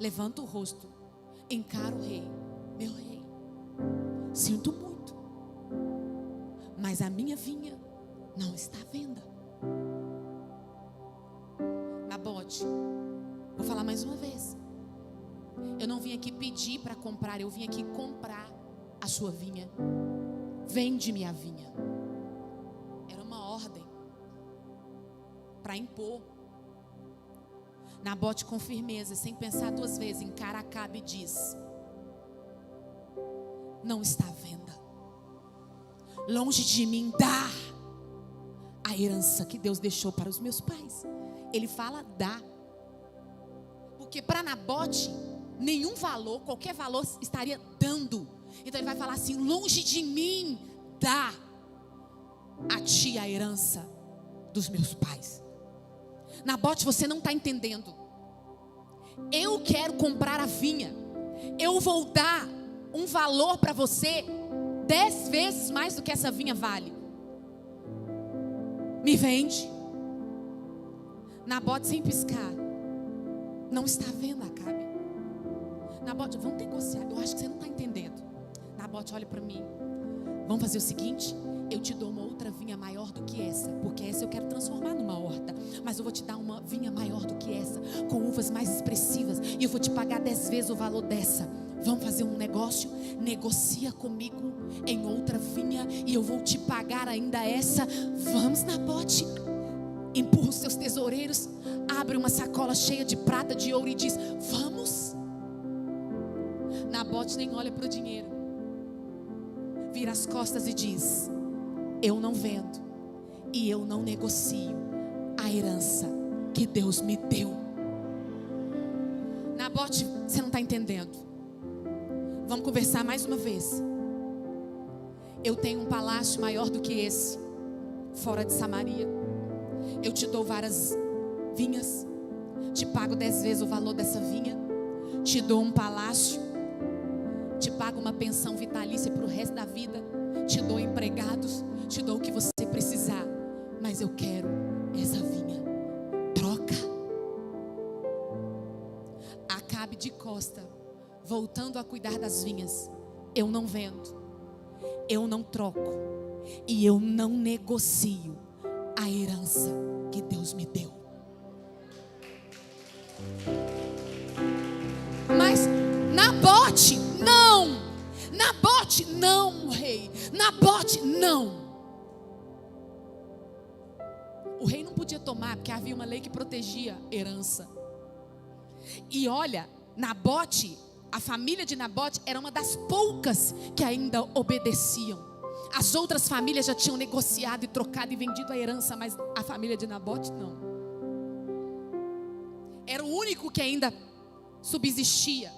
levanto o rosto, encaro o rei. Meu rei, sinto muito, mas a minha vinha não está à venda. Nabote, vou falar mais uma vez. Eu não vim aqui pedir para comprar, eu vim aqui comprar a sua vinha. Vende-me a vinha. Era uma ordem para impor. Nabote, com firmeza, sem pensar duas vezes, encara Acabe e diz: não está à venda. Longe de mim dar a herança que Deus deixou para os meus pais. Ele fala dá, porque para Nabote nenhum valor, qualquer valor estaria dando. Então ele vai falar assim: longe de mim dá a ti a herança dos meus pais. Nabote, você não está entendendo. Eu quero comprar a vinha. Eu vou dar um valor para você 10 vezes mais do que essa vinha vale. Me vende. Nabote, sem piscar: não está vendo, Acabe. Nabote, vamos negociar. Eu acho que você não está entendendo. Nabote, olha para mim. Vamos fazer o seguinte: eu te dou uma outra vinha maior do que essa, porque essa eu quero transformar numa horta. Mas eu vou te dar uma vinha maior do que essa, com uvas mais expressivas, e eu vou te pagar 10 vezes o valor dessa. Vamos fazer um negócio? Negocia comigo em outra vinha, e eu vou te pagar ainda essa. Vamos, Nabote. Empurra os seus tesoureiros, abre uma sacola cheia de prata, de ouro e diz: vamos. Nabote nem olha para o dinheiro, vira as costas e diz: eu não vendo e eu não negocio a herança que Deus me deu. Nabote, você não está entendendo. Vamos conversar mais uma vez. Eu tenho um palácio maior do que esse, fora de Samaria. Eu te dou várias vinhas, te pago 10 vezes o valor dessa vinha, te dou um palácio, te pago uma pensão vitalícia para o resto da vida, te dou empregados, te dou o que você precisar, mas eu quero essa vinha. Troca. Acabe de costa, voltando a cuidar das vinhas: eu não vendo, eu não troco e eu não negocio a herança que Deus me deu. Mas Nabote, não. Nabote, não, rei. Nabote, não. O rei não podia tomar, porque havia uma lei que protegia herança. E olha, Nabote, a família de Nabote era uma das poucas que ainda obedeciam. As outras famílias já tinham negociado e trocado e vendido a herança, mas a família de Nabote não. Era o único que ainda subsistia.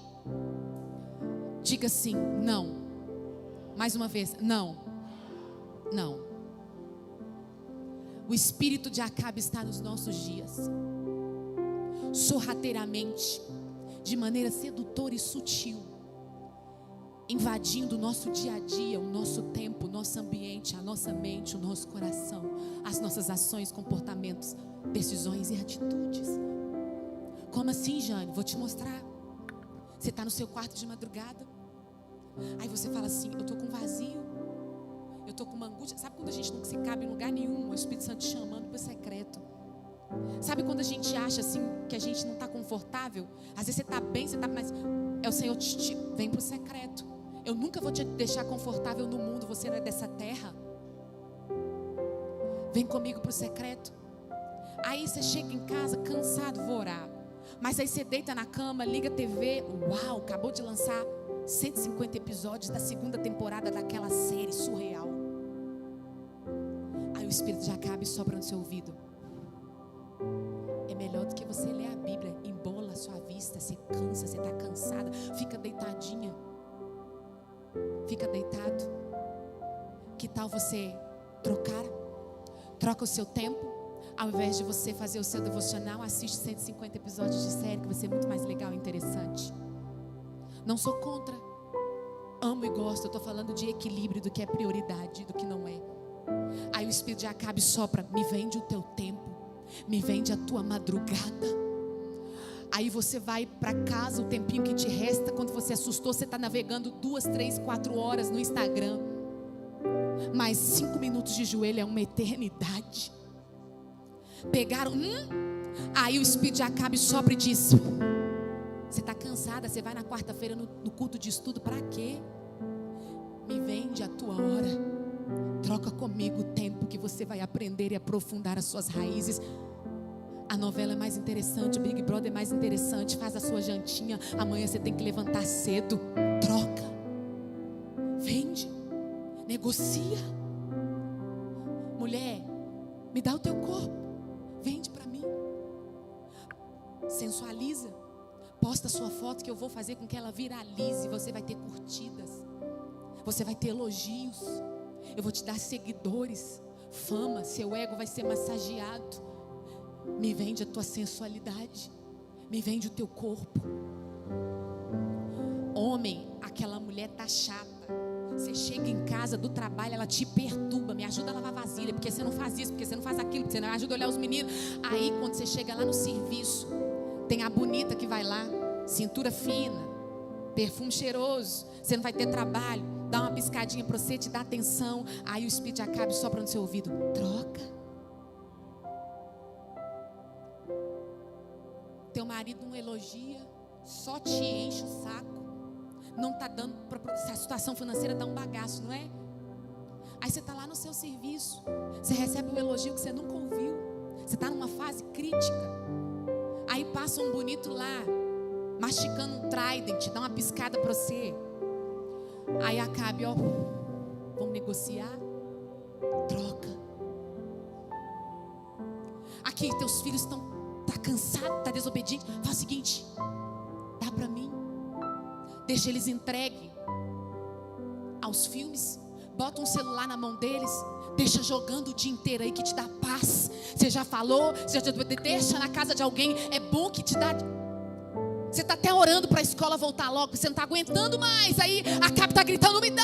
Diga assim: não. Mais uma vez: não. Não. O espírito de Acabe está nos nossos dias, sorrateiramente, de maneira sedutora e sutil, invadindo o nosso dia a dia, o nosso tempo, o nosso ambiente, a nossa mente, o nosso coração, as nossas ações, comportamentos, decisões e atitudes. Como assim, Jane? Vou te mostrar. Você está no seu quarto de madrugada, aí você fala assim: eu estou com vazio, eu estou com uma angústia. Sabe quando a gente não se cabe em lugar nenhum, o Espírito Santo te chamando para o secreto? Sabe quando a gente acha assim que a gente não está confortável? Às vezes você está bem, mas é o Senhor te vem para o secreto. Eu nunca vou te deixar confortável no mundo, você não é dessa terra. Vem comigo para o secreto. Aí você chega em casa cansado, vou orar. Mas aí você deita na cama, liga a TV. Uau, acabou de lançar 150 episódios da 2ª temporada daquela série surreal. Aí o espírito de Acabe sopra no seu ouvido: é melhor do que você ler a Bíblia. Embola a sua vista, você cansa, você está cansada. Fica deitadinha. Fica deitado. Que tal você trocar? Troca o seu tempo. Ao invés de você fazer o seu devocional, assiste 150 episódios de série, que vai ser muito mais legal e interessante. Não sou contra. Amo e gosto. Eu estou falando de equilíbrio, do que é prioridade, do que não é. Aí o espírito de Acabe sopra: me vende o teu tempo, me vende a tua madrugada. Aí você vai para casa, o tempinho que te resta. Quando você assustou, você está navegando 2, 3, 4 horas no Instagram. Mas 5 minutos de joelho é uma eternidade. Pegaram, aí o espírito de Acabe sopra e diz: Você está cansada, você vai na quarta-feira no culto de estudo, para quê? Me vende a tua hora. Troca comigo o tempo que você vai aprender e aprofundar as suas raízes. A novela é mais interessante, o Big Brother é mais interessante. Faz a sua jantinha, amanhã você tem que levantar cedo. Troca, vende, negocia. Mulher, me dá o teu corpo, vende para mim. Sensualiza, posta a sua foto que eu vou fazer com que ela viralize. Você vai ter curtidas, você vai ter elogios, eu vou te dar seguidores, fama, seu ego vai ser massageado. Me vende a tua sensualidade, me vende o teu corpo. Homem, aquela mulher tá chata. Você chega em casa do trabalho, ela te perturba. Me ajuda a lavar vasilha, porque você não faz isso, porque você não faz aquilo, porque você não ajuda a olhar os meninos. Aí quando você chega lá no serviço, tem a bonita que vai lá, cintura fina, perfume cheiroso. Você não vai ter trabalho, dá uma piscadinha para você, te dá atenção. Aí o espírito acaba e sopra no seu ouvido: troca. Teu marido não elogia, só te enche o saco. Não está dando, a situação financeira dá um bagaço, não é? Aí você está lá no seu serviço, você recebe um elogio que você nunca ouviu. Você está numa fase crítica. Aí passa um bonito lá, masticando um Trident, dá uma piscada para você. Aí acabe, ó, vamos negociar? Troca. Aqui teus filhos estão, tá cansado, tá desobediente. Faz o seguinte, dá para mim. Deixa eles entregues aos filmes. Bota um celular na mão deles. Deixa jogando o dia inteiro aí que te dá paz. Você já falou, deixa na casa de alguém. É bom que te dá. Você está até orando para a escola voltar logo, você não está aguentando mais. Aí a Cap está gritando: me dá,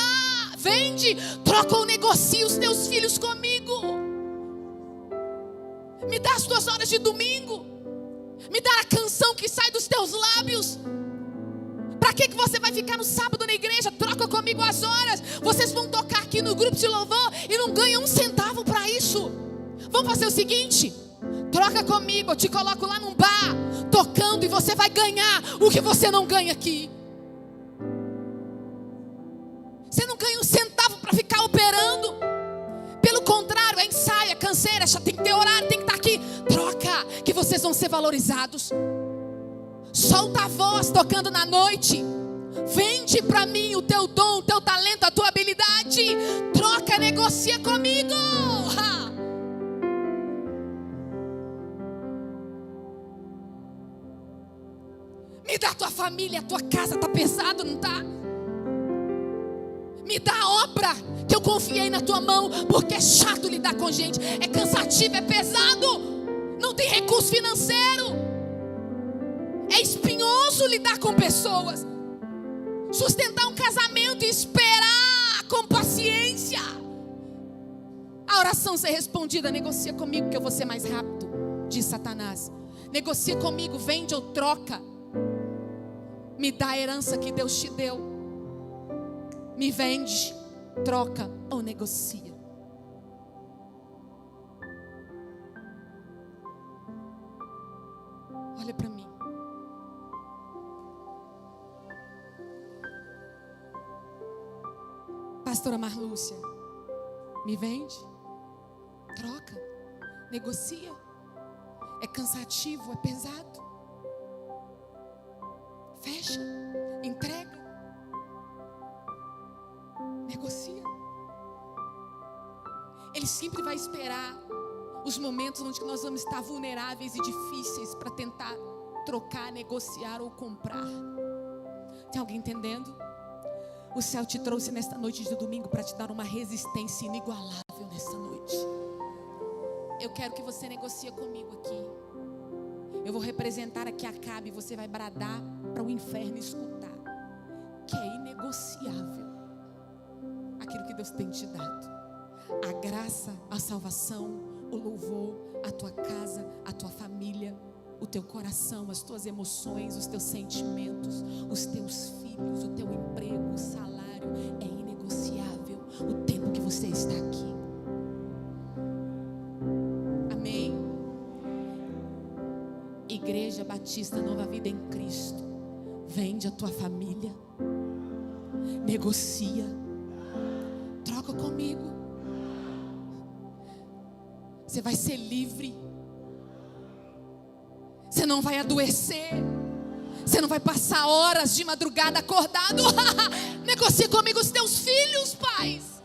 vende, troca ou negocia os teus filhos comigo. Me dá as tuas horas de domingo. Me dá a canção que sai dos teus lábios. Para que você vai ficar no sábado na igreja? Troca comigo as horas. Vocês vão tocar aqui no grupo de louvor e não ganham um centavo para isso. Vamos fazer o seguinte: troca comigo, eu te coloco lá num bar, tocando, e você vai ganhar o que você não ganha aqui. Você não ganha um centavo para ficar operando. Pelo contrário, é ensaio, é canseira, tem que ter horário, tem que estar aqui. Troca, que vocês vão ser valorizados. Solta a voz tocando na noite. Vende para mim o teu dom, o teu talento, a tua habilidade. Troca, negocia comigo. Me dá a tua família, a tua casa. Tá pesado, não tá? Me dá a obra que eu confiei na tua mão. Porque é chato lidar com gente, é cansativo, é pesado, não tem recurso financeiro. É espinhoso lidar com pessoas. Sustentar um casamento e esperar com paciência a oração ser respondida. Negocia comigo que eu vou ser mais rápido, diz Satanás. Negocia comigo, vende ou troca. Me dá a herança que Deus te deu. Me vende, troca ou negocia. Olha para mim. Pastora Marlúcia, me vende, troca, negocia. É cansativo, é pesado. Fecha, entrega, negocia. Ele sempre vai esperar os momentos onde nós vamos estar vulneráveis e difíceis para tentar trocar, negociar ou comprar. Tem alguém entendendo? O céu te trouxe nesta noite de domingo para te dar uma resistência inigualável nessa noite. Eu quero que você negocie comigo aqui. Eu vou representar aqui a Acabe. Você vai bradar para o inferno escutar que é inegociável aquilo que Deus tem te dado. A graça, a salvação, o louvor, a tua casa, a tua família, o teu coração, as tuas emoções, os teus sentimentos, os teus filhos, o teu emprego, o salário. É inegociável o tempo que você está aqui. Amém? Igreja Batista Nova Vida em Cristo Vende a tua família. Negocia. Troca comigo. Você vai ser livre. Você não vai adoecer. Você não vai passar horas de madrugada acordado. Negocia comigo os teus filhos, pais.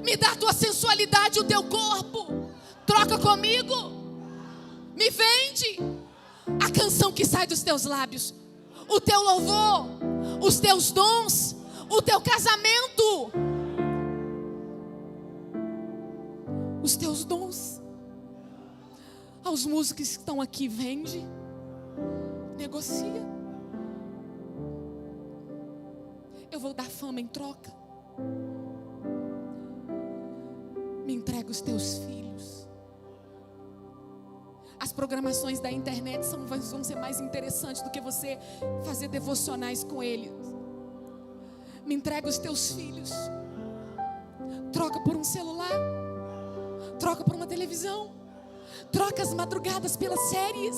Me dá a tua sensualidade, o teu corpo. Troca comigo. Me vende. A canção que sai dos teus lábios, o teu louvor, os teus dons, o teu casamento, os teus dons. Aos músicos que estão aqui, vende, negocia. Eu vou dar fama em troca. Me entrega os teus filhos. As programações da internet vão ser mais interessantes do que você fazer devocionais com eles. Me entrega os teus filhos. Troca por um celular. Troca por uma televisão. Troca as madrugadas pelas séries.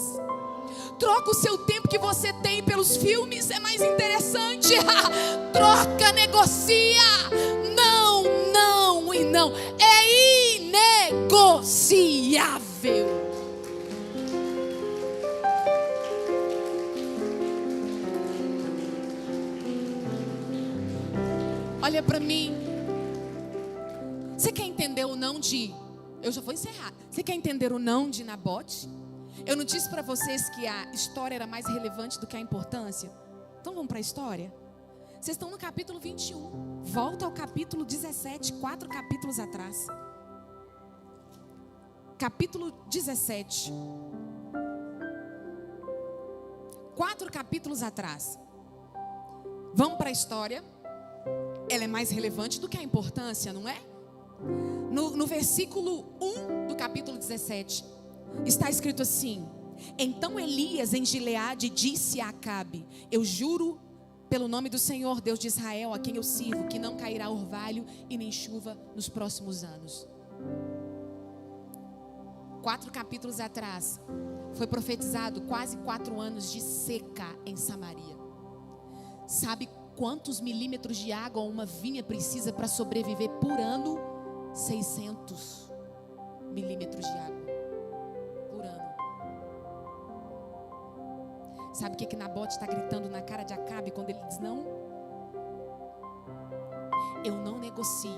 Troca o seu tempo que você tem pelos filmes. É mais interessante. Troca, negocia. Não, não e não. É inegociável. Olha para mim. Você quer entender o não de... Eu já vou encerrar. Você quer entender o não de Nabote? Eu não disse para vocês que a história era mais relevante do que a importância? Então vamos para a história? Vocês estão no capítulo 21. Volta ao capítulo 17, 4 capítulos atrás. Capítulo 17. 4 capítulos atrás. Vamos para a história. Ela é mais relevante do que a importância, não é? No versículo 1 do capítulo 17, está escrito assim: então Elias em Gileade disse a Acabe: eu juro pelo nome do Senhor, Deus de Israel, a quem eu sirvo, que não cairá orvalho e nem chuva nos próximos anos. 4 capítulos atrás, foi profetizado quase 4 anos de seca em Samaria. Sabe quantos milímetros de água uma vinha precisa para sobreviver por ano? 600 milímetros de água por ano. Sabe o que Nabote está gritando na cara de Acabe quando ele diz não? Eu não negocio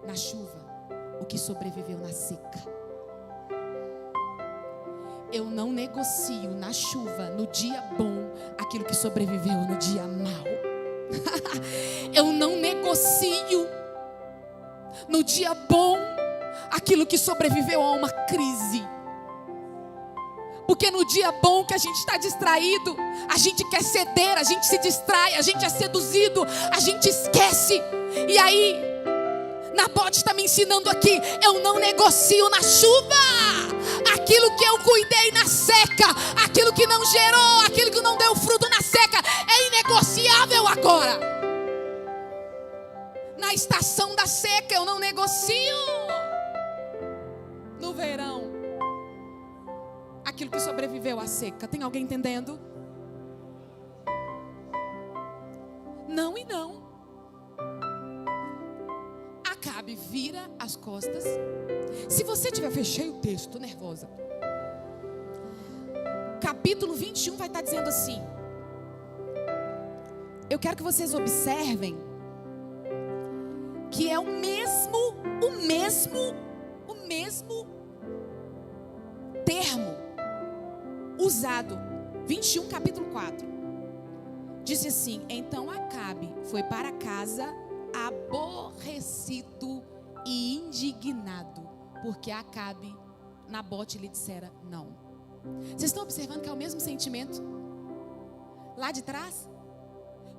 na chuva o que sobreviveu na seca. Eu não negocio na chuva, no dia bom, aquilo que sobreviveu no dia mau. Eu não negocio no dia bom aquilo que sobreviveu a uma crise. Porque no dia bom que a gente está distraído, a gente quer ceder, a gente se distrai, a gente é seduzido, a gente esquece. E aí Nabote está me ensinando aqui: eu não negocio na chuva aquilo que eu cuidei na seca, aquilo que não gerou, aquilo que não deu fruto na seca, é inegociável agora. Na estação da seca eu não negocio. No verão, aquilo que sobreviveu à seca. Tem alguém entendendo? Não e não. Acabe vira as costas. Se você tiver, fechei o texto, tô nervosa. Capítulo 21 vai estar dizendo assim: eu quero que vocês observem que é o mesmo termo usado. 21, capítulo 4. Disse assim: então Acabe foi para casa aborrecido e indignado, porque Acabe, Nabote lhe dissera não. Vocês estão observando que é o mesmo sentimento lá de trás?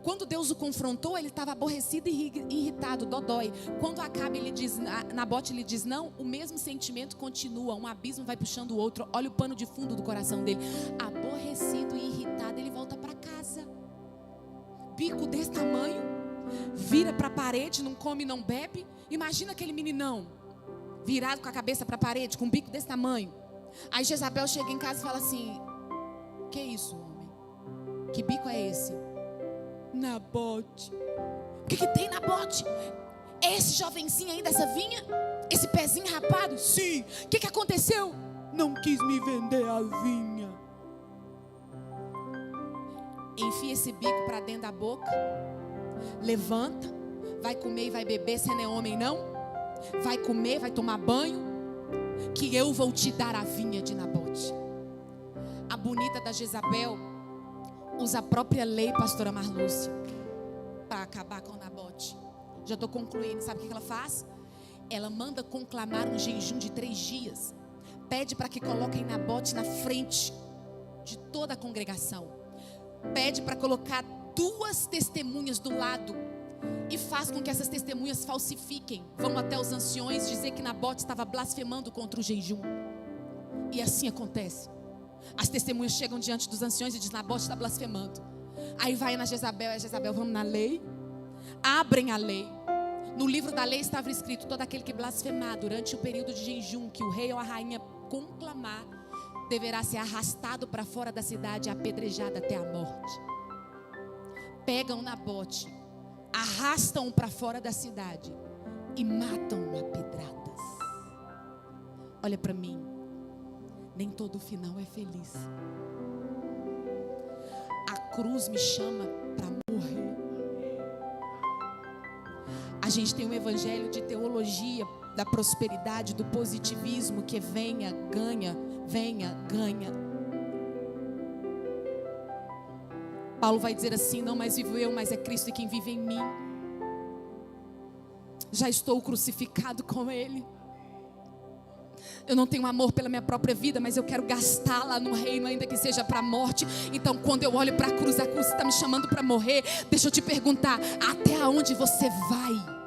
Quando Deus o confrontou, ele estava aborrecido e irritado, dodói. Quando Acabe ele diz, Nabote lhe diz não, o mesmo sentimento continua. Um abismo vai puxando o outro. Olha o pano de fundo do coração dele. Aborrecido e irritado, ele volta para casa. Bico desse tamanho, vira para a parede, não come, não bebe. Imagina aquele meninão virado com a cabeça para a parede, com um bico desse tamanho. Aí Jezabel chega em casa e fala assim: que isso, homem? Que bico é esse? Nabote. O que tem Nabote? É esse jovenzinho aí dessa vinha? Esse pezinho rapado? Sim. O que aconteceu? Não quis me vender a vinha. Enfia esse bico para dentro da boca. Levanta. Vai comer e vai beber. Você não é homem não? Vai comer, vai tomar banho. Que eu vou te dar a vinha de Nabote. A bonita da Jezabel usa a própria lei, pastora Marlúcia, para acabar com Nabote. Já estou concluindo. Sabe o que ela faz? Ela manda conclamar um jejum de 3 dias. Pede para que coloquem Nabote na frente de toda a congregação. Pede para colocar 2 testemunhas do lado. E faz com que essas testemunhas falsifiquem. Vão até os anciões dizer que Nabote estava blasfemando contra o jejum. E assim acontece. As testemunhas chegam diante dos anciões e dizem: Nabote está blasfemando. Aí vai na Jezabel, e a Jezabel: vamos na lei. Abrem a lei. No livro da lei estava escrito: todo aquele que blasfemar durante o período de jejum que o rei ou a rainha conclamar, deverá ser arrastado para fora da cidade e apedrejado até a morte. Pegam Nabote, arrastam-o para fora da cidade e matam-o a pedradas. Olha para mim, nem todo final é feliz. A cruz me chama para morrer. A gente tem um evangelho de teologia da prosperidade, do positivismo, que venha, ganha, venha, ganha. Paulo vai dizer assim: não mais vivo eu, mas é Cristo quem vive em mim. Já estou crucificado com Ele. Eu não tenho amor pela minha própria vida, mas eu quero gastá-la no reino, ainda que seja para a morte. Então quando eu olho para a cruz está me chamando para morrer. Deixa eu te perguntar: até onde você vai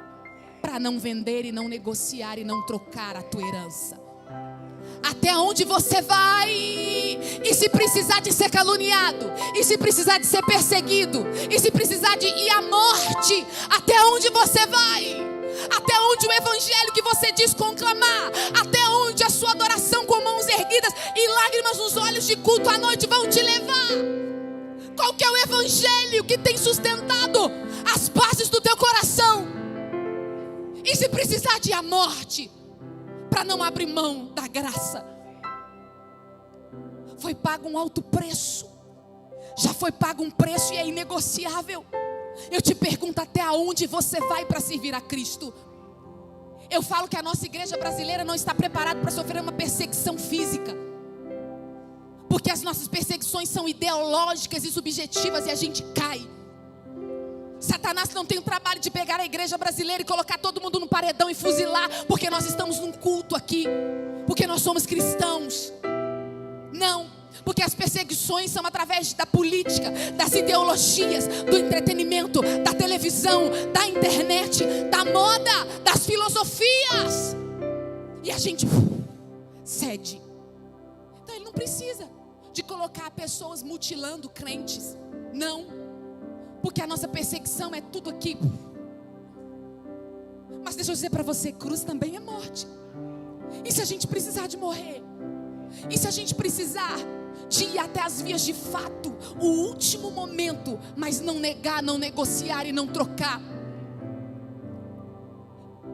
para não vender e não negociar e não trocar a tua herança? Até onde você vai? E se precisar de ser caluniado? E se precisar de ser perseguido? E se precisar de ir à morte? Até onde você vai? Até onde o evangelho que você diz conclamar? Até onde a sua adoração com mãos erguidas e lágrimas nos olhos de culto à noite vão te levar? Qual que é o evangelho que tem sustentado as bases do teu coração? E se precisar de ir à morte, para não abrir mão da graça? Foi pago um alto preço. Já foi pago um preço e é inegociável. Eu te pergunto: até onde você vai para servir a Cristo? Eu falo que a nossa igreja brasileira não está preparada para sofrer uma perseguição física, porque as nossas perseguições são ideológicas e subjetivas e a gente cai. Satanás não tem o trabalho de pegar a igreja brasileira e colocar todo mundo no paredão e fuzilar, porque nós estamos num culto aqui, porque nós somos cristãos. Não, porque as perseguições são através da política, das ideologias, do entretenimento, da televisão, da internet, da moda, das filosofias. E a gente cede. Então ele não precisa de colocar pessoas mutilando crentes. Não. Porque a nossa perseguição é tudo aqui. Mas deixa eu dizer para você: cruz também é morte. E se a gente precisar de morrer? E se a gente precisar de ir até as vias de fato, o último momento, mas não negar, não negociar e não trocar?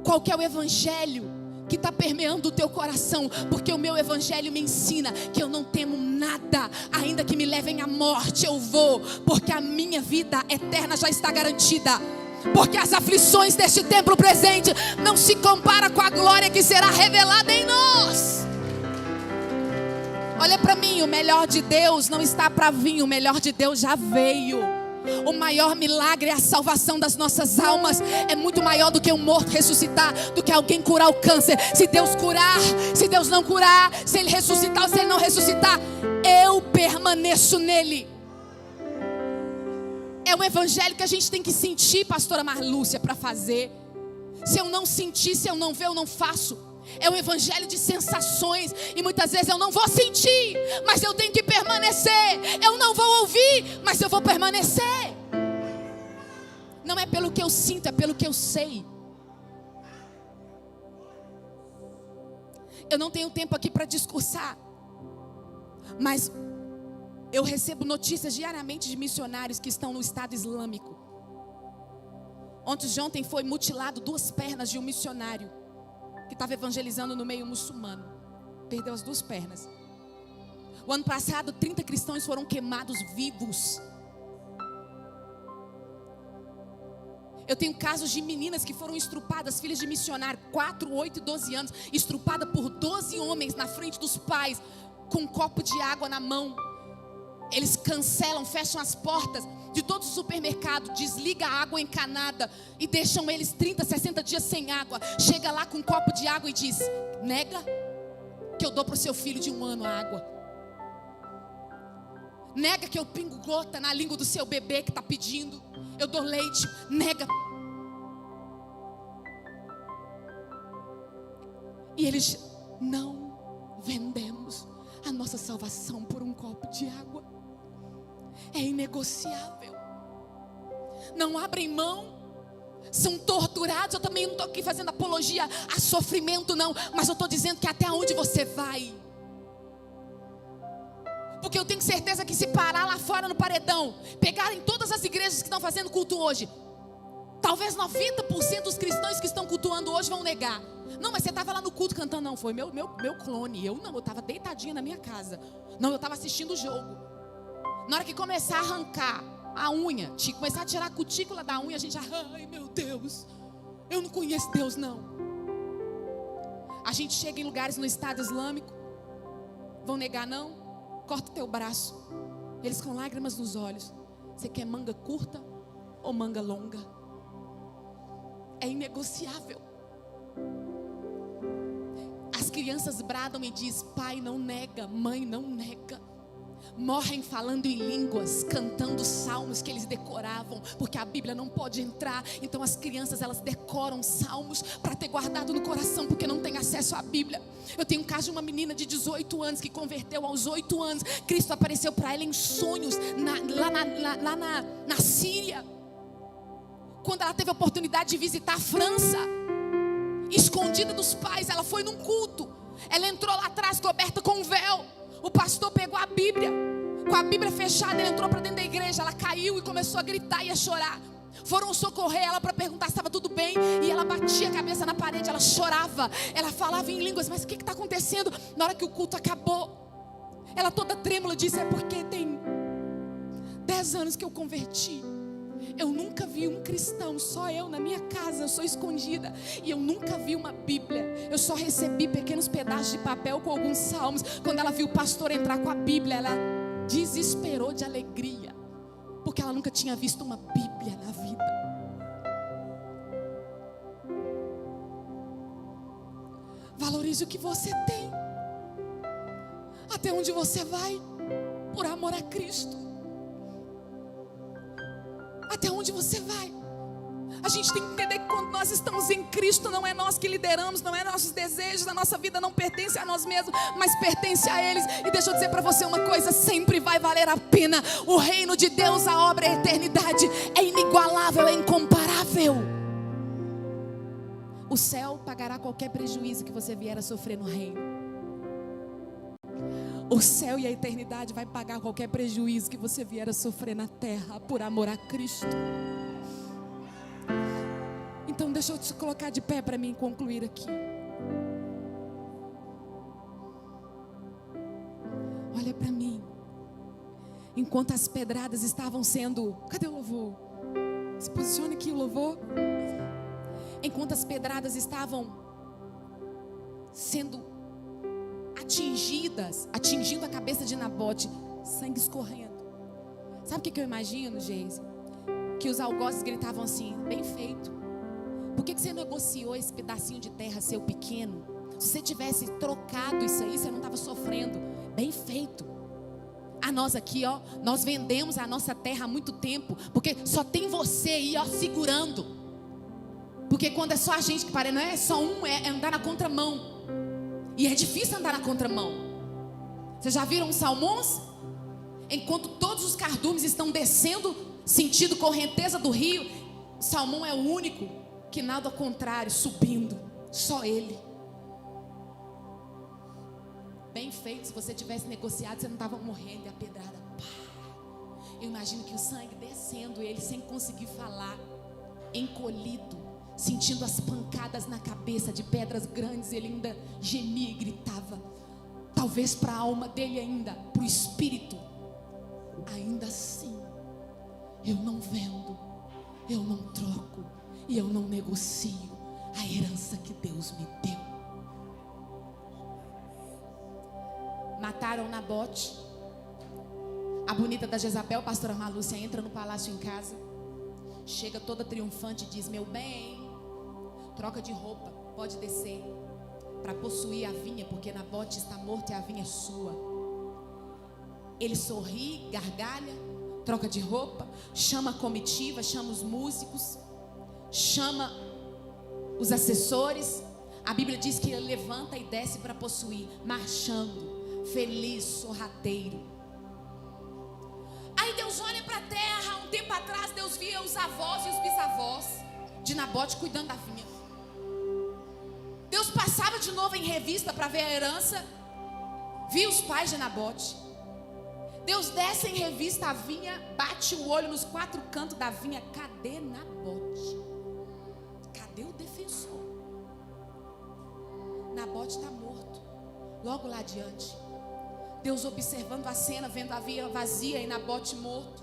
Qual que é o evangelho que está permeando o teu coração? Porque o meu evangelho me ensina que eu não temo nada, ainda que me levem à morte eu vou, porque a minha vida eterna já está garantida. Porque as aflições deste tempo presente não se compara com a glória que será revelada em nós. Olha para mim, o melhor de Deus não está para vir, o melhor de Deus já veio. O maior milagre é a salvação das nossas almas. É muito maior do que um morto ressuscitar, do que alguém curar o câncer. Se Deus curar, se Deus não curar, se Ele ressuscitar ou se Ele não ressuscitar, eu permaneço nele. É um evangelho que a gente tem que sentir, pastora Marlúcia, para fazer. Se eu não sentir, se eu não ver, eu não faço. É um evangelho de sensações. E muitas vezes eu não vou sentir, mas eu tenho que permanecer. Eu não vou ouvir, mas eu vou permanecer. Não é pelo que eu sinto, é pelo que eu sei. Eu não tenho tempo aqui para discursar, mas Eu recebo notícias diariamente de missionários que estão no Estado Islâmico. Ontem foi mutilado 2 pernas de um missionário que estava evangelizando no meio muçulmano. Perdeu as 2 pernas. O ano passado, 30 cristãos foram queimados vivos. Eu tenho casos de meninas que foram estrupadas, filhas de missionário, 4, 8 e 12 anos, estrupada por 12 homens na frente dos pais, com um copo de água na mão. Eles cancelam, fecham as portas de todos os supermercados, desliga a água encanada e deixam eles 30, 60 dias sem água. Chega lá com um copo de água e diz: nega que eu dou para o seu filho de 1 ano a água. Nega que eu pingo gota na língua do seu bebê que está pedindo. Eu dou leite. Nega. E eles: não vendemos a nossa salvação por um copo de água. É inegociável. Não abrem mão. São torturados. Eu também não estou aqui fazendo apologia a sofrimento, não. Mas eu estou dizendo que até onde você vai. Porque eu tenho certeza que se parar lá fora no paredão, pegarem todas as igrejas que estão fazendo culto hoje, talvez 90% dos cristãos que estão cultuando hoje vão negar. Não, mas você estava lá no culto cantando. Não, foi meu clone. Eu estava deitadinha na minha casa. Não, eu estava assistindo o jogo. Na hora que começar a arrancar a unha, começar a tirar a cutícula da unha, a gente já: ai meu Deus, eu não conheço Deus não. A gente chega em lugares no Estado Islâmico, vão negar não? Corta o teu braço. Eles com lágrimas nos olhos: você quer manga curta ou manga longa? É inegociável. As crianças bradam e dizem: pai não nega, mãe não nega. Morrem falando em línguas, cantando salmos que eles decoravam, porque a Bíblia não pode entrar. Então as crianças, elas decoram salmos para ter guardado no coração, porque não tem acesso à Bíblia. Eu tenho um caso de uma menina de 18 anos que converteu aos 8 anos. Cristo apareceu para ela em sonhos lá na Síria. Quando ela teve a oportunidade de visitar a França, escondida dos pais, ela foi num culto. Ela entrou lá atrás coberta com um véu. O pastor pegou a Bíblia, com a Bíblia fechada, ele entrou para dentro da igreja. Ela caiu e começou a gritar e a chorar. Foram socorrer ela para perguntar se estava tudo bem. E ela batia a cabeça na parede, ela chorava. Ela falava em línguas: mas o que está acontecendo? Na hora que o culto acabou, ela toda trêmula disse: é porque tem 10 anos que eu converti. Eu nunca vi um cristão, só eu na minha casa, eu sou escondida. E eu nunca vi uma Bíblia. Eu só recebi pequenos pedaços de papel com alguns salmos. Quando ela viu o pastor entrar com a Bíblia, ela desesperou de alegria, porque ela nunca tinha visto uma Bíblia na vida. Valorize o que você tem. Até onde você vai por amor a Cristo? Até onde você vai? A gente tem que entender que quando nós estamos em Cristo, não é nós que lideramos, não é nossos desejos, a nossa vida não pertence a nós mesmos, mas pertence a eles. E deixa eu dizer para você uma coisa: sempre vai valer a pena. O reino de Deus, a obra é a eternidade, é inigualável, é incomparável. O céu pagará qualquer prejuízo que você vier a sofrer no reino. O céu e a eternidade vai pagar qualquer prejuízo que você vier a sofrer na terra por amor a Cristo. Então deixa eu te colocar de pé para mim concluir aqui. Olha para mim. Enquanto as pedradas estavam sendo... Cadê o louvor? Se posicione aqui o louvor. Enquanto as pedradas estavam sendo atingindo a cabeça de Nabote, sangue escorrendo. Sabe o que eu imagino, Geise? Que os algozes gritavam assim: bem feito. Por que você negociou esse pedacinho de terra seu pequeno? Se você tivesse trocado isso aí, você não estava sofrendo. Bem feito. A nós aqui, ó, nós vendemos a nossa terra há muito tempo, porque só tem você aí, ó, segurando. Porque quando é só a gente que para, não é só um, é andar na contramão. E é difícil andar na contramão. Vocês já viram os salmões? Enquanto todos os cardumes estão descendo sentido correnteza do rio, o salmão é o único que nada ao contrário, subindo. Só ele. Bem bem feito. Se você tivesse negociado, você não estava morrendo. E a pedrada, pá. Eu imagino que o sangue descendo, ele sem conseguir falar, encolhido, sentindo as pancadas na cabeça de pedras grandes. Ele ainda gemia e gritava. Talvez para a alma dele ainda, para o espírito. Ainda assim, eu não vendo, eu não troco e eu não negocio a herança que Deus me deu. Mataram Nabote. A bonita da Jezabel, pastora Malúcia, entra no palácio em casa, chega toda triunfante e diz: meu bem, troca de roupa, pode descer para possuir a vinha, porque Nabote está morto e a vinha é sua. Ele sorri, gargalha, troca de roupa, chama a comitiva, chama os músicos, chama os assessores. A Bíblia diz que ele levanta e desce para possuir, marchando, feliz, sorrateiro. Aí Deus olha para a terra. Um tempo atrás Deus via os avós e os bisavós de Nabote cuidando da vinha. Deus passava de novo em revista para ver a herança, via os pais de Nabote. Deus desce em revista a vinha, bate o olho nos quatro cantos da vinha. Cadê Nabote? Cadê o defensor? Nabote está morto. Logo lá adiante, Deus observando a cena, vendo a vinha vazia e Nabote morto.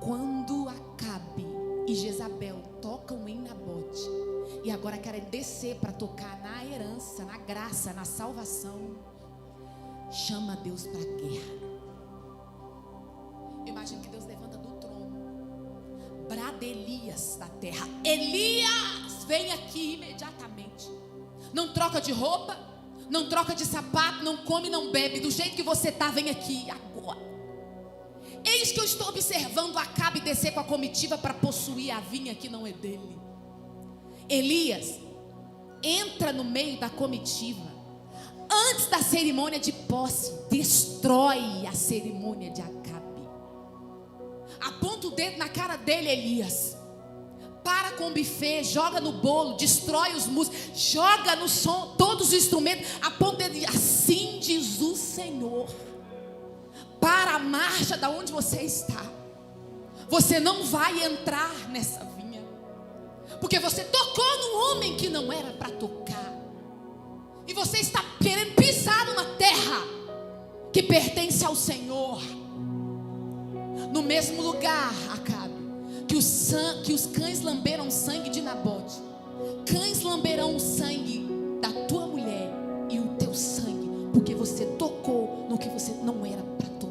Quando Acabe e Jezabel tocam em Nabote e agora querem descer para tocar na herança, na graça, na salvação, chama Deus para a guerra. Eu imagino que Deus levanta do trono, brada Elias da terra: Elias, vem aqui imediatamente. Não troca de roupa, não troca de sapato, não come, não bebe. Do jeito que você está, vem aqui agora. Eis que eu estou observando Acabe descer com a comitiva para possuir a vinha que não é dele. Elias entra no meio da comitiva. Antes da cerimônia de posse, destrói a cerimônia de Acabe. Aponta o dedo na cara dele, Elias. Para com o buffet, joga no bolo, destrói os músicos, joga no som, todos os instrumentos. Aponta o dedo, assim diz o Senhor. Para a marcha da onde você está. Você não vai entrar nessa vinha, porque você tocou num homem que não era para tocar. E você está querendo pisar numa terra que pertence ao Senhor. No mesmo lugar, Acabe, que os cães lamberam o sangue de Nabote, cães lamberão o sangue da tua mulher e o teu sangue, porque você tocou no que você não era para tocar.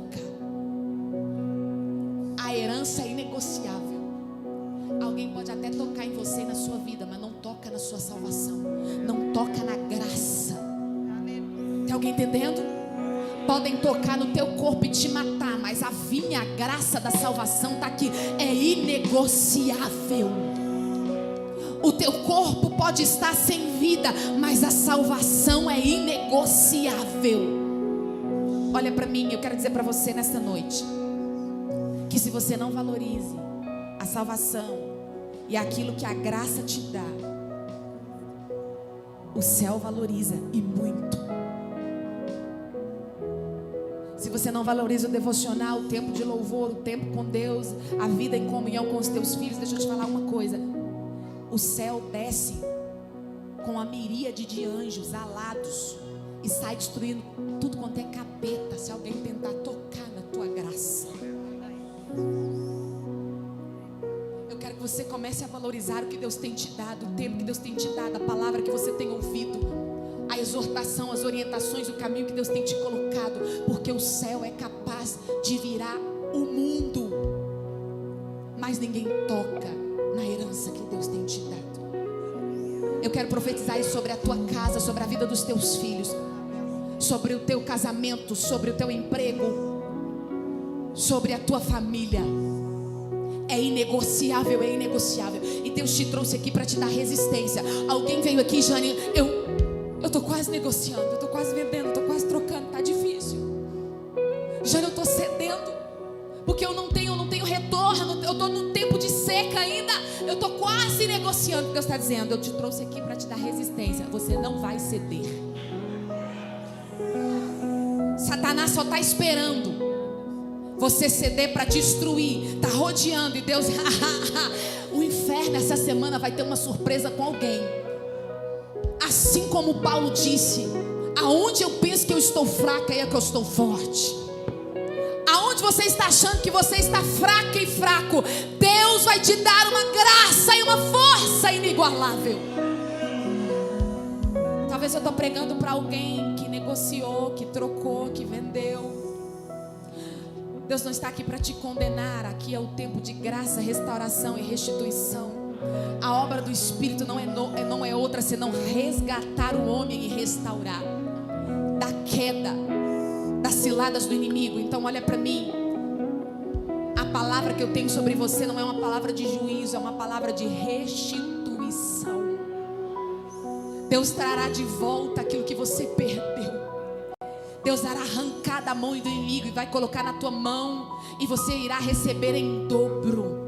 A herança é inegociável. Alguém pode até tocar em você e na sua vida, mas não toca na sua salvação, não toca na graça. Tem alguém entendendo? Podem tocar no teu corpo e te matar, mas a vinha, a graça da salvação está aqui, é inegociável. O teu corpo pode estar sem vida, mas a salvação é inegociável. Olha para mim, eu quero dizer para você nesta noite, que se você não valorize a salvação e aquilo que a graça te dá, o céu valoriza, e muito. Se você não valoriza o devocional, o tempo de louvor, o tempo com Deus, a vida em comunhão com os teus filhos, deixa eu te falar uma coisa: o céu desce com a miríade de anjos alados e sai destruindo tudo quanto é capeta, se alguém tentar tocar na tua graça. Eu quero que você comece a valorizar o que Deus tem te dado, o tempo que Deus tem te dado, a palavra que você tem ouvido, a exortação, as orientações, o caminho que Deus tem te colocado, porque o céu é capaz de virar o mundo, mas ninguém toca na herança que Deus tem te dado. Eu quero profetizar isso sobre a tua casa, sobre a vida dos teus filhos, sobre o teu casamento, sobre o teu emprego, sobre a tua família. É inegociável, é inegociável. E Deus te trouxe aqui para te dar resistência. Alguém veio aqui, Jane, eu estou quase negociando, eu estou quase vendendo, eu estou quase trocando, está difícil. Jane, eu estou cedendo, porque eu não tenho retorno, eu estou no tempo de ceder. seca ainda. Eu estou quase negociando. Deus está dizendo: eu te trouxe aqui para te dar resistência. Você não vai ceder. Satanás só está esperando você ceder para destruir. Está rodeando. E Deus, o inferno essa semana vai ter uma surpresa com alguém. Assim como Paulo disse: aonde eu penso que eu estou fraca, é que eu estou forte. Aonde você está achando que você está fraca e fraco, Deus vai te dar uma graça e uma força inigualável. Talvez eu estou pregando para alguém que negociou, que trocou, que vendeu. Deus não está aqui para te condenar. Aqui é o tempo de graça, restauração e restituição. A obra do Espírito não é outra senão resgatar o homem e restaurar da queda, das ciladas do inimigo. Então olha para mim. A palavra que eu tenho sobre você não é uma palavra de juízo, é uma palavra de restituição. Deus trará de volta aquilo que você perdeu. Deus irá arrancar da mão do inimigo e vai colocar na tua mão, e você irá receber em dobro.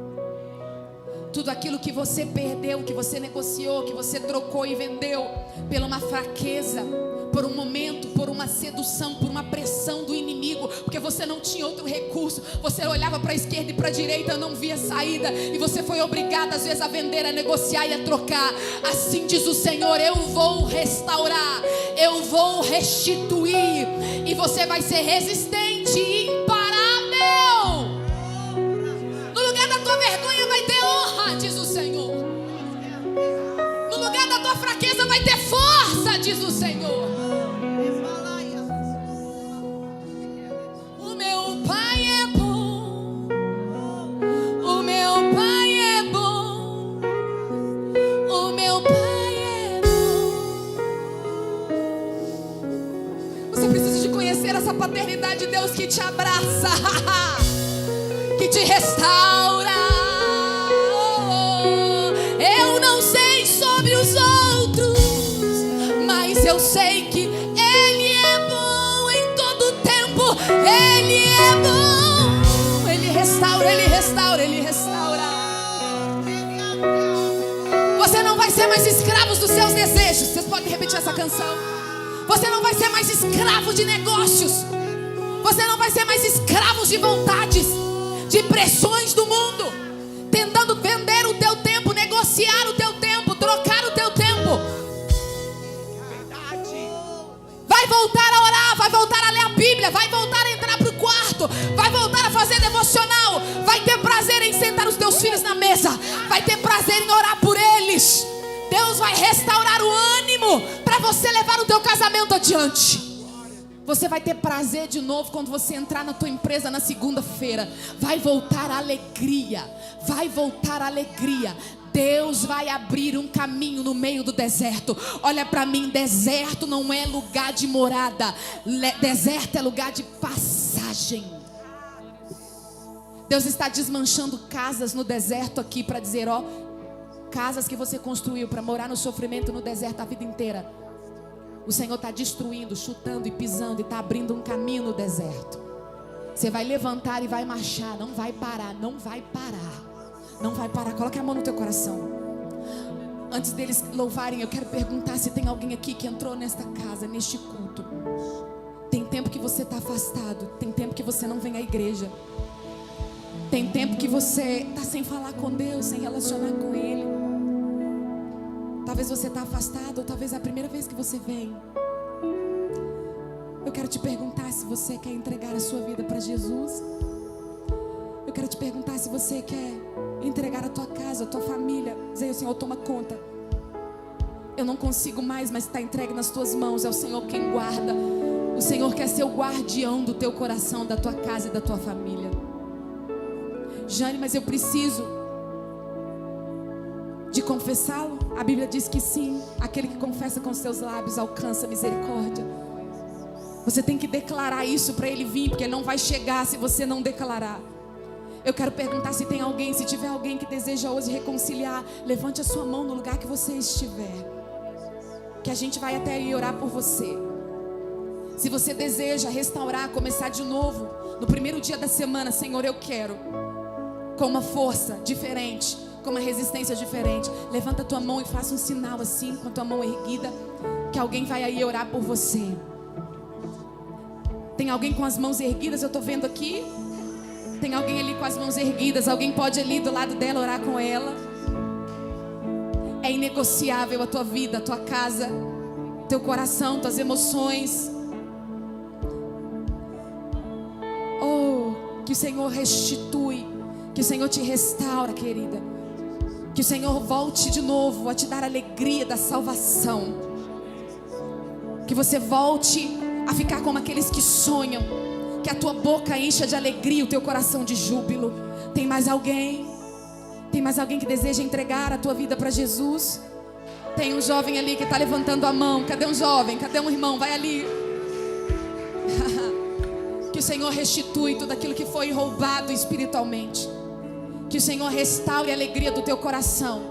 Tudo aquilo que você perdeu, que você negociou, que você trocou e vendeu por uma fraqueza, por um momento, por uma sedução, por uma pressão do inimigo, porque você não tinha outro recurso. Você olhava para a esquerda e para a direita, não via saída, e você foi obrigado às vezes a vender, a negociar e a trocar. Assim diz o Senhor: eu vou restaurar, eu vou restituir, e você vai ser resistente e imparável. No lugar da tua vergonha vai ter honra, diz o Senhor. No lugar da tua fraqueza vai ter força, diz o Senhor. O meu Pai é bom, o meu Pai é bom, o meu Pai é bom. Você precisa de conhecer essa paternidade de Deus que te abraça, que te restaura. Eu não sei sobre os outros, mas eu sei que Ele é bom em todo tempo. Ele é bom. Ele restaura, Ele restaura, Ele restaura. Você não vai ser mais escravo dos seus desejos. Vocês podem repetir essa canção? Você não vai ser mais escravo de negócios. Você não vai ser mais escravo de vontades, de pressões do mundo, tentando vender o teu tempo, negociar o teu tempo, trocar o teu tempo. Vai voltar a orar, vai voltar a ler a Bíblia, vai voltar a entrar para o quarto, vai voltar a fazer devocional, vai ter prazer em sentar os teus filhos na mesa, vai ter prazer em orar por eles. Deus vai restaurar o ânimo para você levar o teu casamento adiante. Você vai ter prazer de novo quando você entrar na tua empresa na segunda-feira. Vai voltar a alegria. Vai voltar a alegria. Deus vai abrir um caminho no meio do deserto. Olha para mim, deserto não é lugar de morada. Deserto é lugar de passagem. Deus está desmanchando casas no deserto aqui para dizer, ó, casas que você construiu para morar no sofrimento no deserto a vida inteira. O Senhor está destruindo, chutando e pisando, e está abrindo um caminho no deserto. Você vai levantar e vai marchar. Não vai parar, não vai parar. Não vai parar. Coloque a mão no teu coração. Antes deles louvarem, eu quero perguntar se tem alguém aqui que entrou nesta casa, neste culto. Tem tempo que você está afastado. Tem tempo que você não vem à igreja. Tem tempo que você está sem falar com Deus, sem relacionar com Ele. Talvez você está afastado, ou talvez é a primeira vez que você vem. Eu quero te perguntar se você quer entregar a sua vida para Jesus. Eu quero te perguntar se você quer entregar a tua casa, a tua família. Dizer, Senhor, toma conta. Eu não consigo mais, mas está entregue nas tuas mãos. É o Senhor quem guarda. O Senhor quer ser o guardião do teu coração, da tua casa e da tua família. Jane, mas eu preciso de confessá-lo? A Bíblia diz que sim. Aquele que confessa com seus lábios alcança misericórdia. Você tem que declarar isso para Ele vir, porque Ele não vai chegar se você não declarar. Eu quero perguntar se tem alguém, se tiver alguém que deseja hoje reconciliar, levante a sua mão no lugar que você estiver, que a gente vai até aí orar por você. Se você deseja restaurar, começar de novo, no primeiro dia da semana, Senhor, eu quero com uma força diferente, com uma resistência diferente. Levanta a tua mão e faça um sinal assim, com a tua mão erguida, que alguém vai aí orar por você. Tem alguém com as mãos erguidas? Eu estou vendo aqui. Tem alguém ali com as mãos erguidas. Alguém pode ali do lado dela orar com ela. É inegociável a tua vida, a tua casa, teu coração, tuas emoções. Oh, que o Senhor restitui, que o Senhor te restaura, querida. Que o Senhor volte de novo a te dar a alegria da salvação. Que você volte a ficar como aqueles que sonham. Que a tua boca encha de alegria, o teu coração de júbilo. Tem mais alguém? Tem mais alguém que deseja entregar a tua vida para Jesus? Tem um jovem ali que está levantando a mão. Cadê um jovem? Cadê um irmão? Vai ali. Que o Senhor restitui tudo aquilo que foi roubado espiritualmente. Que o Senhor restaure a alegria do teu coração.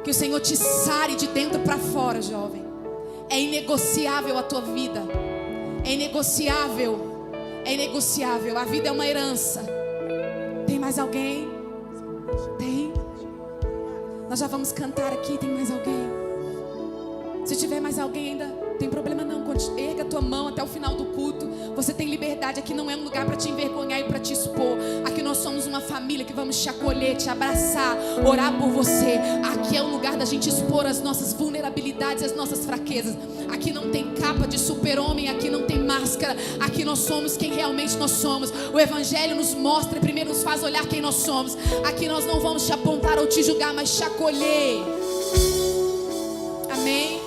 Que o Senhor te sare de dentro para fora, jovem. É inegociável a tua vida. É inegociável. É inegociável. A vida é uma herança. Tem mais alguém? Tem? Nós já vamos cantar aqui. Tem mais alguém? Se tiver mais alguém ainda, tem problema não. Erga a tua mão até o final do culto. Você tem liberdade. Aqui não é um lugar para te envergonhar e para te expor. Aqui nós somos uma família que vamos te acolher, te abraçar, orar por você. Aqui é o lugar da gente expor as nossas vulnerabilidades, as nossas fraquezas. Aqui não tem capa de super-homem, aqui não tem máscara. Aqui nós somos quem realmente nós somos. O Evangelho nos mostra e primeiro nos faz olhar quem nós somos. Aqui nós não vamos te apontar ou te julgar, mas te acolher. Amém?